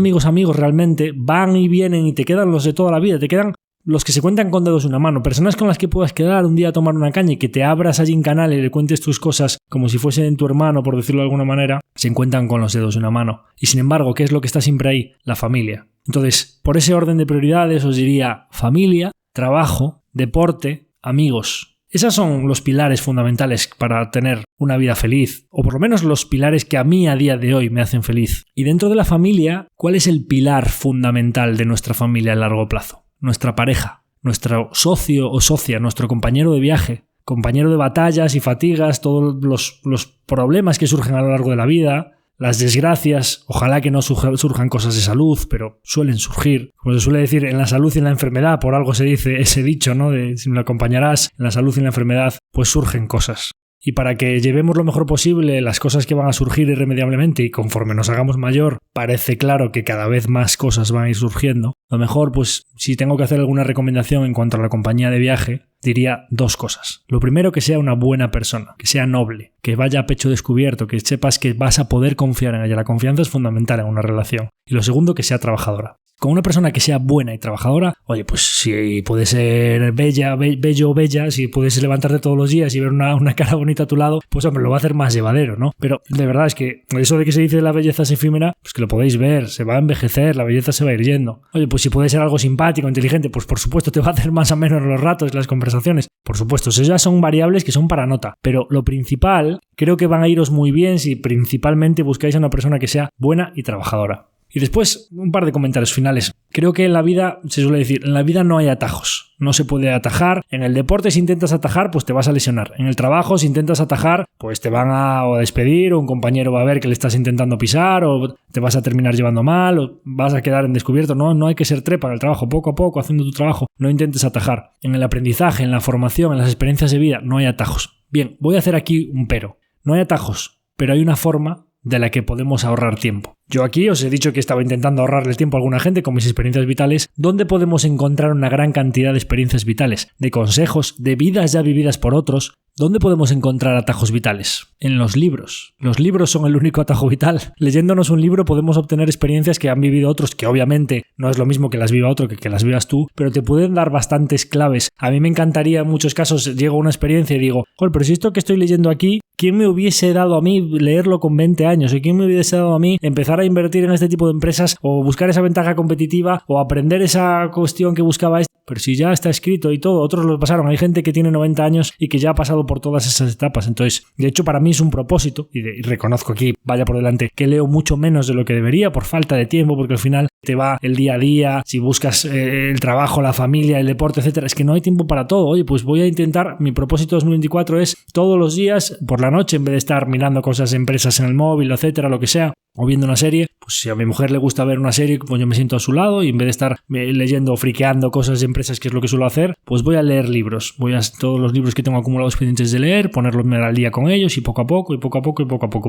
A: realmente van y vienen y te quedan los de toda la vida, te quedan los que se cuentan con dedos de una mano, personas con las que puedas quedar un día a tomar una caña y que te abras allí en canal y le cuentes tus cosas como si fuesen tu hermano, por decirlo de alguna manera, se encuentran con los dedos de una mano. Y sin embargo, ¿qué es lo que está siempre ahí? La familia. Entonces, por ese orden de prioridades os diría familia, trabajo, deporte, amigos. Esos son los pilares fundamentales para tener una vida feliz, o por lo menos los pilares que a mí a día de hoy me hacen feliz. Y dentro de la familia, ¿cuál es el pilar fundamental de nuestra familia a largo plazo? Nuestra pareja, nuestro socio o socia, nuestro compañero de viaje, compañero de batallas y fatigas, todos los problemas que surgen a lo largo de la vida, las desgracias, ojalá que no surjan cosas de salud, pero suelen surgir. Como se suele decir, en la salud y en la enfermedad, por algo se dice ese dicho, ¿no? De si me lo acompañarás, en la salud y en la enfermedad, pues surgen cosas. Y para que llevemos lo mejor posible las cosas que van a surgir irremediablemente y conforme nos hagamos mayor, parece claro que cada vez más cosas van a ir surgiendo. Lo mejor, pues, si tengo que hacer alguna recomendación en cuanto a la compañía de viaje, diría 2 cosas. Lo primero, que sea una buena persona, que sea noble, que vaya a pecho descubierto, que sepas que vas a poder confiar en ella. La confianza es fundamental en una relación. Y lo segundo, que sea trabajadora. Con una persona que sea buena y trabajadora, oye, pues si puede ser bello o bella, si puedes levantarte todos los días y ver una cara bonita a tu lado, pues hombre, lo va a hacer más llevadero, ¿no? Pero de verdad es que eso de que se dice la belleza es efímera, pues que lo podéis ver, se va a envejecer, la belleza se va a ir yendo. Oye, pues si puede ser algo simpático, inteligente, pues por supuesto te va a hacer más o menos los ratos y las conversaciones. Por supuesto, esas ya son variables que son para nota. Pero lo principal, creo que van a iros muy bien si principalmente buscáis a una persona que sea buena y trabajadora. Y después, un par de comentarios finales. Creo que en la vida, se suele decir, en la vida no hay atajos. No se puede atajar. En el deporte, si intentas atajar, pues te vas a lesionar. En el trabajo, si intentas atajar, pues te van a despedir, o un compañero va a ver que le estás intentando pisar, o te vas a terminar llevando mal, o vas a quedar en descubierto. No hay que ser trepa en el trabajo. Poco a poco, haciendo tu trabajo, no intentes atajar. En el aprendizaje, en la formación, en las experiencias de vida, no hay atajos. Bien, voy a hacer aquí un pero. No hay atajos, pero hay una forma de la que podemos ahorrar tiempo. Yo aquí os he dicho que estaba intentando ahorrarle tiempo a alguna gente con mis experiencias vitales. ¿Dónde podemos encontrar una gran cantidad de experiencias vitales, de consejos, de vidas ya vividas por otros? ¿Dónde podemos encontrar atajos vitales? En los libros. Los libros son el único atajo vital. Leyéndonos un libro podemos obtener experiencias que han vivido otros, que obviamente no es lo mismo que las viva otro que las vivas tú, pero te pueden dar bastantes claves. A mí me encantaría, en muchos casos, llego a una experiencia y digo, joder, pero si esto que estoy leyendo aquí, ¿quién me hubiese dado a mí leerlo con 20 años? ¿O quién me hubiese dado a mí empezar a invertir en este tipo de empresas o buscar esa ventaja competitiva o aprender esa cuestión que buscaba este? Pero si ya está escrito y todo, otros lo pasaron. Hay gente que tiene 90 años y que ya ha pasado por todas esas etapas. Entonces, de hecho, para mí es un propósito, y reconozco aquí, vaya por delante, que leo mucho menos de lo que debería por falta de tiempo, porque al final te va el día a día, si buscas el trabajo, la familia, el deporte, etcétera, es que no hay tiempo para todo. Oye, pues voy a intentar, mi propósito 2024 es todos los días, por la noche, en vez de estar mirando cosas de empresas en el móvil, etcétera, lo que sea, o viendo una serie, pues si a mi mujer le gusta ver una serie, pues yo me siento a su lado y en vez de estar leyendo o friqueando cosas de empresas, que es lo que suelo hacer, pues voy a leer libros. Voy a todos los libros que tengo acumulados pendientes de leer, ponerlos al día con ellos y poco a poco,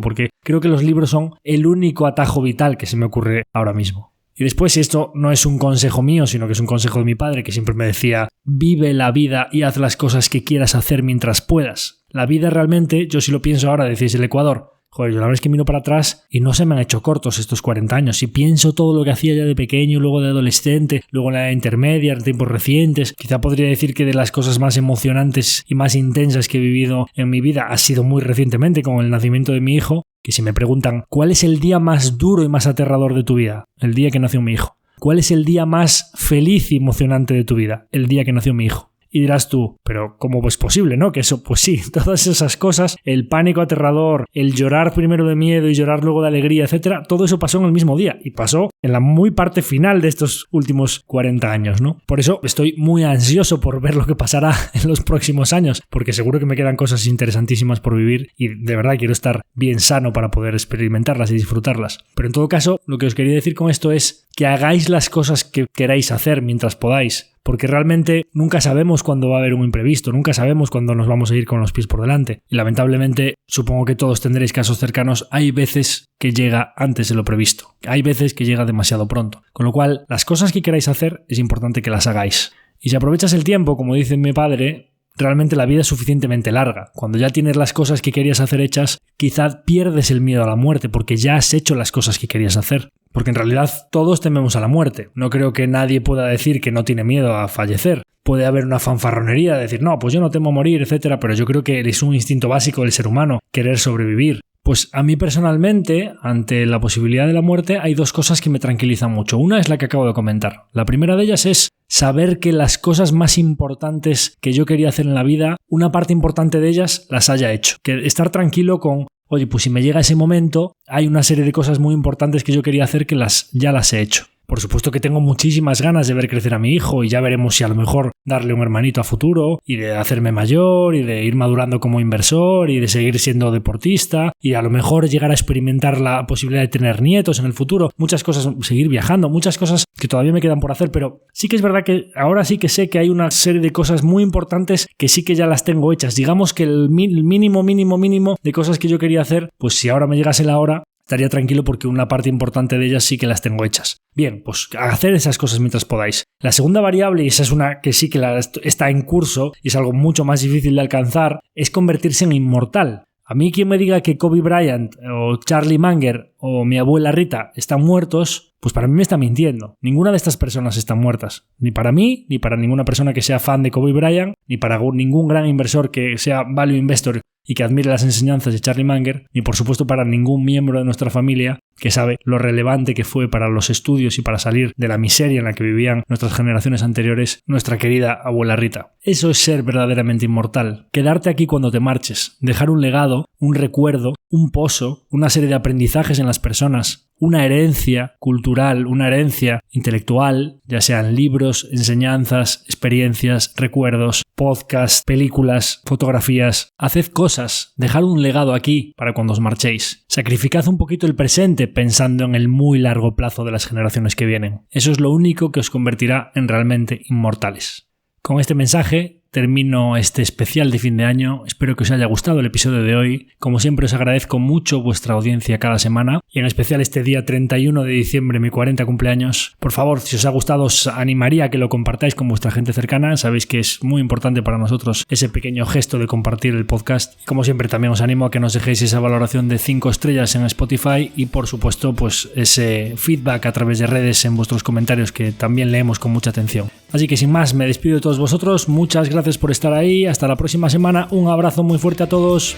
A: porque creo que los libros son el único atajo vital que se me ocurre ahora mismo. Y después, esto no es un consejo mío, sino que es un consejo de mi padre, que siempre me decía, vive la vida y haz las cosas que quieras hacer mientras puedas. La vida realmente, yo si lo pienso ahora, decís el Ecuador, joder, yo la verdad es que miro para atrás y no se me han hecho cortos estos 40 años. Si pienso todo lo que hacía ya de pequeño, luego de adolescente, luego en la intermedia, en tiempos recientes, quizá podría decir que de las cosas más emocionantes y más intensas que he vivido en mi vida ha sido muy recientemente con el nacimiento de mi hijo, que si me preguntan ¿cuál es el día más duro y más aterrador de tu vida? El día que nació mi hijo. ¿Cuál es el día más feliz y emocionante de tu vida? El día que nació mi hijo. Y dirás tú, pero ¿cómo es posible, no? Que eso, pues sí, todas esas cosas, el pánico aterrador, el llorar primero de miedo y llorar luego de alegría, etcétera, todo eso pasó en el mismo día y pasó en la muy parte final de estos últimos 40 años, ¿no? Por eso estoy muy ansioso por ver lo que pasará en los próximos años, porque seguro que me quedan cosas interesantísimas por vivir y de verdad quiero estar bien sano para poder experimentarlas y disfrutarlas. Pero en todo caso, lo que os quería decir con esto es que hagáis las cosas que queráis hacer mientras podáis. Porque realmente nunca sabemos cuándo va a haber un imprevisto, nunca sabemos cuándo nos vamos a ir con los pies por delante. Y lamentablemente, supongo que todos tendréis casos cercanos, hay veces que llega antes de lo previsto. Hay veces que llega demasiado pronto. Con lo cual, las cosas que queráis hacer es importante que las hagáis. Y si aprovechas el tiempo, como dice mi padre, realmente la vida es suficientemente larga. Cuando ya tienes las cosas que querías hacer hechas, quizá pierdes el miedo a la muerte porque ya has hecho las cosas que querías hacer. Porque en realidad todos tememos a la muerte. No creo que nadie pueda decir que no tiene miedo a fallecer. Puede haber una fanfarronería de decir, no, pues yo no temo morir, etcétera, pero yo creo que es un instinto básico del ser humano, querer sobrevivir. Pues a mí personalmente, ante la posibilidad de la muerte, hay dos cosas que me tranquilizan mucho. Una es la que acabo de comentar. La primera de ellas es saber que las cosas más importantes que yo quería hacer en la vida, una parte importante de ellas las haya hecho. Que estar tranquilo con, oye, pues si me llega ese momento, hay una serie de cosas muy importantes que yo quería hacer que ya las he hecho. Por supuesto que tengo muchísimas ganas de ver crecer a mi hijo y ya veremos si a lo mejor darle un hermanito a futuro y de hacerme mayor y de ir madurando como inversor y de seguir siendo deportista y a lo mejor llegar a experimentar la posibilidad de tener nietos en el futuro. Muchas cosas, seguir viajando, muchas cosas que todavía me quedan por hacer, pero sí que es verdad que ahora sí que sé que hay una serie de cosas muy importantes que sí que ya las tengo hechas. Digamos que el mínimo de cosas que yo quería hacer, pues si ahora me llegase la hora, estaría tranquilo porque una parte importante de ellas sí que las tengo hechas. Bien, pues hacer esas cosas mientras podáis. La segunda variable, y esa es una que sí que está en curso y es algo mucho más difícil de alcanzar, es convertirse en inmortal. A mí quien me diga que Kobe Bryant o Charlie Munger o mi abuela Rita están muertos, pues para mí me está mintiendo. Ninguna de estas personas están muertas. Ni para mí, ni para ninguna persona que sea fan de Kobe Bryant, ni para ningún gran inversor que sea value investor y que admire las enseñanzas de Charlie Munger, ni por supuesto para ningún miembro de nuestra familia que sabe lo relevante que fue para los estudios y para salir de la miseria en la que vivían nuestras generaciones anteriores nuestra querida abuela Rita. Eso es ser verdaderamente inmortal. Quedarte aquí cuando te marches, dejar un legado, un recuerdo, un pozo, una serie de aprendizajes en las personas, una herencia cultural, una herencia intelectual, ya sean libros, enseñanzas, experiencias, recuerdos, podcasts, películas, fotografías. Haced cosas, dejad un legado aquí para cuando os marchéis. Sacrificad un poquito el presente pensando en el muy largo plazo de las generaciones que vienen. Eso es lo único que os convertirá en realmente inmortales. Con este mensaje termino este especial de fin de año. Espero que os haya gustado el episodio de hoy. Como siempre os agradezco mucho vuestra audiencia cada semana y en especial este día 31 de diciembre, mi 40 cumpleaños. Por favor, si os ha gustado os animaría a que lo compartáis con vuestra gente cercana. Sabéis que es muy importante para nosotros ese pequeño gesto de compartir el podcast. Y como siempre también os animo a que nos dejéis esa valoración de 5 estrellas en Spotify y por supuesto pues ese feedback a través de redes en vuestros comentarios que también leemos con mucha atención. Así que sin más, me despido de todos vosotros. Muchas gracias por estar ahí. Hasta la próxima semana. Un abrazo muy fuerte a todos.